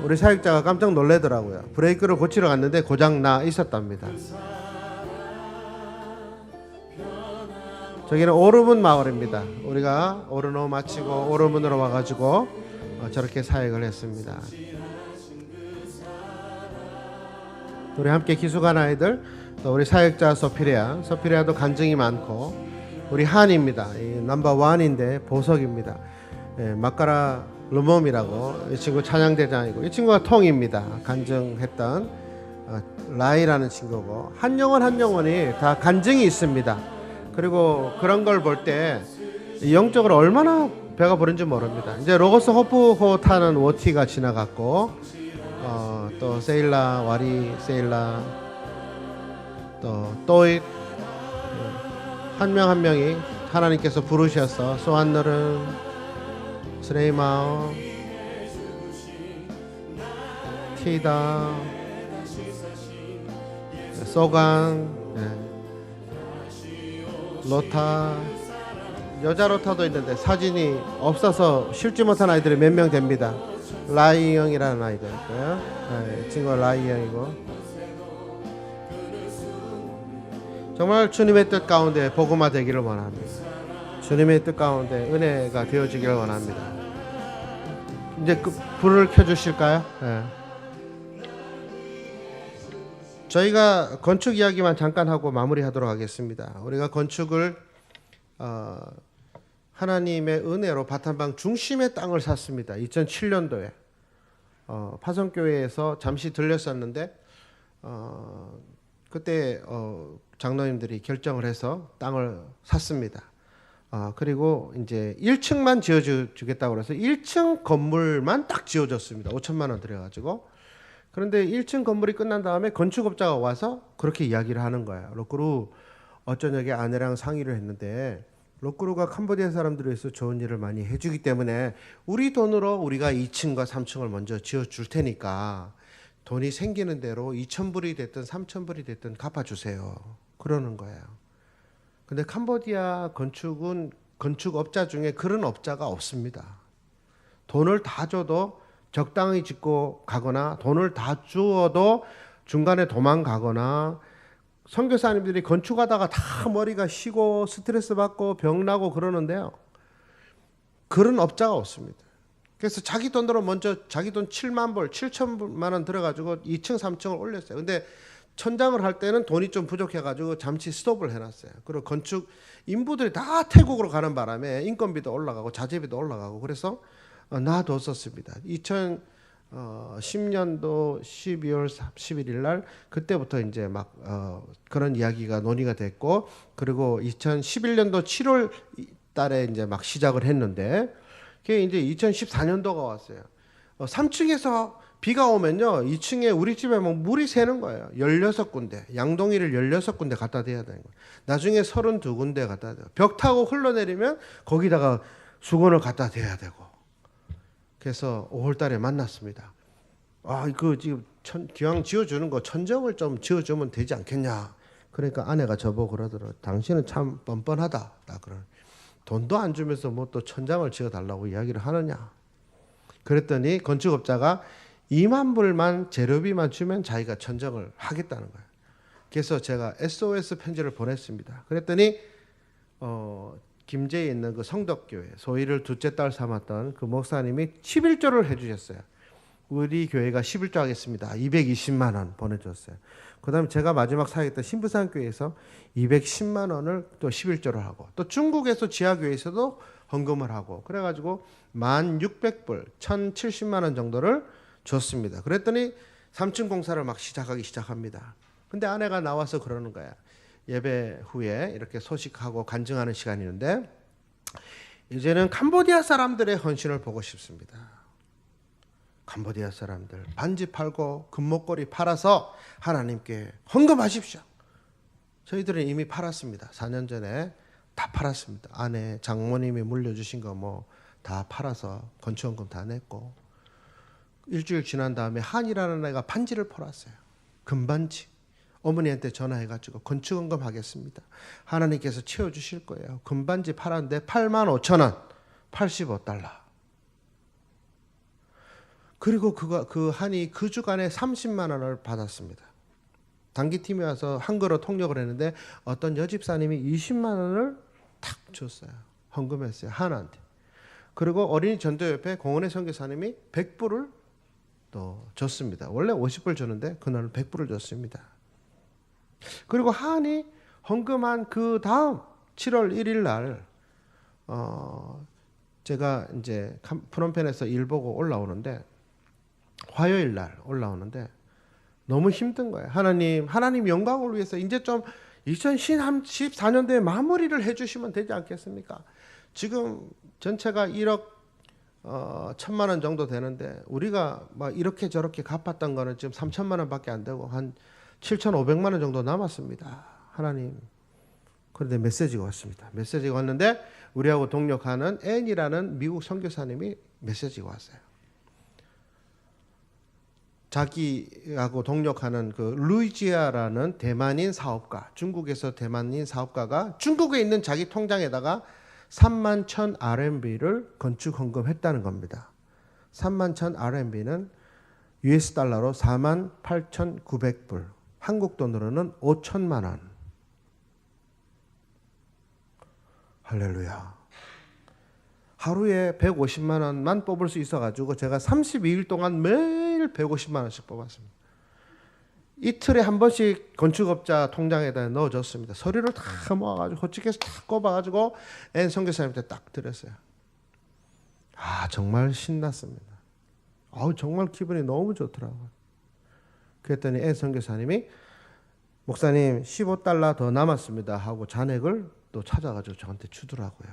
우리 사역자가 깜짝 놀래더라고요. 브레이크를 고치러 갔는데 고장나 있었답니다. 저기는 오르문 마을입니다. 우리가 오르노 마치고 오르문으로 와가지고 저렇게 사역을 했습니다. 우리 함께 기숙한 아이들, 또 우리 사역자 소피리아도 간증이 많고, 우리 한입니다. 넘버 원인데 보석입니다. 마카라 르몸이라고, 이 친구 찬양대장이고, 이 친구가 통입니다. 간증했던 라이라는 친구고, 한 영혼이 다 간증이 있습니다. 그리고 그런 걸 볼 때 영적으로 얼마나 배가 부른지 모릅니다. 이제 로고스 호프호 타는 워티가 지나갔고, 또 세일라, 와리 세일라, 또 또잇, 한 명 한 명이 하나님께서 부르셔서 소안너른, 스레이마오, 티다, 소강, 로타, 여자 로타도 있는데 사진이 없어서 실지 못한 아이들이 몇 명 됩니다. 라이 형이라는 아이도 있고요. 이 친구가 라이 형이고, 정말 주님의 뜻 가운데 복음화 되기를 원합니다. 주님의 뜻 가운데 은혜가 되어지기를 원합니다. 이제 그 불을 켜주실까요? 저희가 건축 이야기만 잠깐 하고 마무리하도록 하겠습니다. 우리가 건축을 하나님의 은혜로 바탄방 중심의 땅을 샀습니다. 2007년도에 파송교회에서 잠시 들렸었는데 그때 장로님들이 결정을 해서 땅을 샀습니다. 그리고 이제 1층만 지어주겠다고 그래서 1층 건물만 딱 지어줬습니다. 5천만 원 들여가지고. 그런데 1층 건물이 끝난 다음에 건축업자가 와서 그렇게 이야기를 하는 거예요. 로꾸루 어쩌냐게 아내랑 상의를 했는데 로꾸루가 캄보디아 사람들에서 좋은 일을 많이 해주기 때문에 우리 돈으로 우리가 2층과 3층을 먼저 지어줄 테니까 돈이 생기는 대로 2,000불이 됐든 3,000불이 됐든 갚아주세요. 그러는 거예요. 근데 캄보디아 건축은 건축업자 중에 그런 업자가 없습니다. 돈을 다 줘도 적당히 짓고 가거나 돈을 다 주어도 중간에 도망가거나 선교사님들이 건축하다가 다 머리가 쉬고 스트레스 받고 병나고 그러는데요. 그런 업자가 없습니다. 그래서 자기 돈으로 먼저 자기 돈 7만 불, 7천만 원 들어가지고 2층, 3층을 올렸어요. 근데 천장을 할 때는 돈이 좀 부족해가지고 잠시 스톱을 해놨어요. 그리고 건축 인부들이 다 태국으로 가는 바람에 인건비도 올라가고 자재비도 올라가고 그래서 놔뒀었습니다. 2010년도 12월 11일 날 그때부터 이제 막 그런 이야기가 논의가 됐고 그리고 2011년도 7월 달에 이제 막 시작을 했는데 그게 이제 2014년도가 왔어요. 3층에서 비가 오면요 2층에 우리 집에 뭐 물이 새는 거예요. 16군데 양동이를 16군데 갖다 대야 되는 거예요. 나중에 32군데 갖다 대요. 벽 타고 흘러내리면 거기다가 수건을 갖다 대야 되고 그래서 5월 달에 만났습니다. 이거 지금 기왕 지어주는 거 천정을 좀 지어주면 되지 않겠냐. 그러니까 아내가 저보고 그러더라고요. 당신은 참 뻔뻔하다. 돈도 안 주면서 뭐 또 천장을 지어달라고 이야기를 하느냐. 그랬더니 건축업자가 2만 불만 재료비만 주면 자기가 천정을 하겠다는 거예요. 그래서 제가 SOS 편지를 보냈습니다. 그랬더니 김제에 있는 그 성덕교회 소위를 둘째 딸 삼았던 그 목사님이 11조를 해주셨어요. 우리 교회가 11조 하겠습니다. 220만 원 보내줬어요. 그 다음에 제가 마지막 사역했던 신부산교회에서 210만 원을 또 11조를 하고 또 중국에서 지하교회에서도 헌금을 하고 그래가지고 1,600불 1,070만 원 정도를 줬습니다. 그랬더니 3층 공사를 막 시작합니다. 근데 아내가 나와서 그러는 거야. 예배 후에 이렇게 소식하고 간증하는 시간이 있는데 이제는 캄보디아 사람들의 헌신을 보고 싶습니다. 캄보디아 사람들 반지 팔고 금목걸이 팔아서 하나님께 헌금하십시오. 저희들은 이미 팔았습니다. 4년 전에 다 팔았습니다. 아내 장모님이 물려주신 거 뭐 다 팔아서 건축헌금 다 냈고 일주일 지난 다음에 한이라는 애가 반지를 팔았어요. 금반지. 어머니한테 전화해가지고 건축헌금 하겠습니다. 하나님께서 채워주실 거예요. 금반지 팔았는데 85,000원 85달러. 그리고 그 한이 그 주간에 30만 원을 받았습니다. 단기팀이 와서 한글로 통역을 했는데 어떤 여집사님이 20만 원을 탁 줬어요. 헌금했어요. 한한테. 그리고 어린이 전도협회 공원의 선교사님이 100불을 또 줬습니다. 원래 50불 주는데 그날은 100불을 줬습니다. 그리고 한이 헌금한 그 다음 7월 1일 날 제가 이제 프놈펜에서 일 보고 올라오는데 화요일 날 올라오는데 너무 힘든 거예요. 하나님 영광을 위해서 이제 좀 2014년도에 마무리를 해주시면 되지 않겠습니까? 지금 전체가 1억 1,000만 원 정도 되는데 우리가 막 이렇게 저렇게 갚았던 거는 지금 3천만 원밖에 안 되고 한 7,500만 원 정도 남았습니다. 하나님. 그런데 메시지가 왔습니다. 메시지가 왔는데 우리하고 동역하는 앤이라는 미국 선교사님이 메시지가 왔어요. 자기하고 동역하는 그 루이지아라는 대만인 사업가, 중국에서 대만인 사업가가 중국에 있는 자기 통장에다가 31,000 RMB를 건축 헌금했다는 겁니다. 31,000 RMB는 US 달러로 48,900불, 한국 돈으로는 5천만 원. 할렐루야. 하루에 150만 원만 뽑을 수 있어가지고 제가 32일 동안 매일 150만 원씩 뽑았습니다. 이틀에 한 번씩 건축업자 통장에다 넣어줬습니다. 서류를 다 모아가지고 호치케에서 다 꼽아가지고 앤 선교사님한테 딱 드렸어요. 정말 신났습니다. 정말 기분이 너무 좋더라고요. 그랬더니 앤 선교사님이 목사님 15달러 더 남았습니다 하고 잔액을 또 찾아가지고 저한테 주더라고요.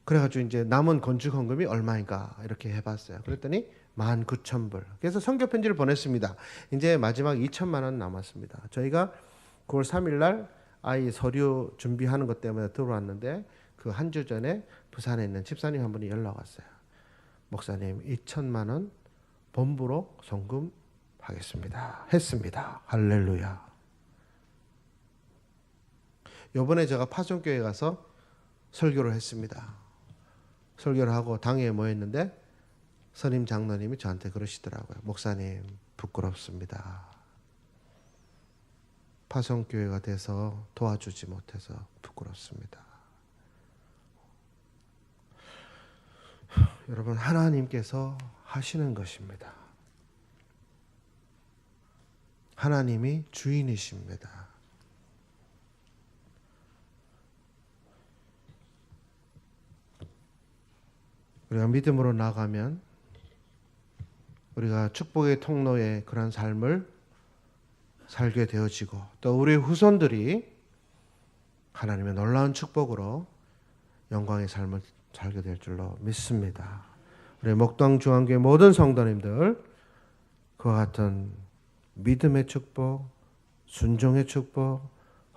그래가지고 이제 남은 건축헌금이 얼마인가 이렇게 해봤어요. 그랬더니 19,000불. 그래서 선교 편지를 보냈습니다. 이제 마지막 2천만 원 남았습니다. 저희가 9월 3일 날 아이 서류 준비하는 것 때문에 들어왔는데 그 한 주 전에 부산에 있는 집사님 한 분이 연락 왔어요. 목사님 2천만 원 본부로 송금하겠습니다. 했습니다. 할렐루야. 요번에 제가 파송교회 가서 설교를 했습니다. 설교를 하고 당회에 모였는데 선임 장로님이 저한테 그러시더라고요. 목사님 부끄럽습니다. 파송교회가 돼서 도와주지 못해서 부끄럽습니다. 여러분 하나님께서 하시는 것입니다. 하나님이 주인이십니다. 우리가 믿음으로 나가면 우리가 축복의 통로의 그런 삶을 살게 되어지고 또 우리 후손들이 하나님의 놀라운 축복으로 영광의 삶을 살게 될 줄로 믿습니다. 우리 목동 중앙교회 모든 성도님들 그와 같은 믿음의 축복, 순종의 축복,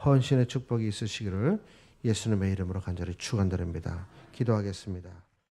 헌신의 축복이 있으시기를 예수님의 이름으로 간절히 축원드립니다. 기도하겠습니다.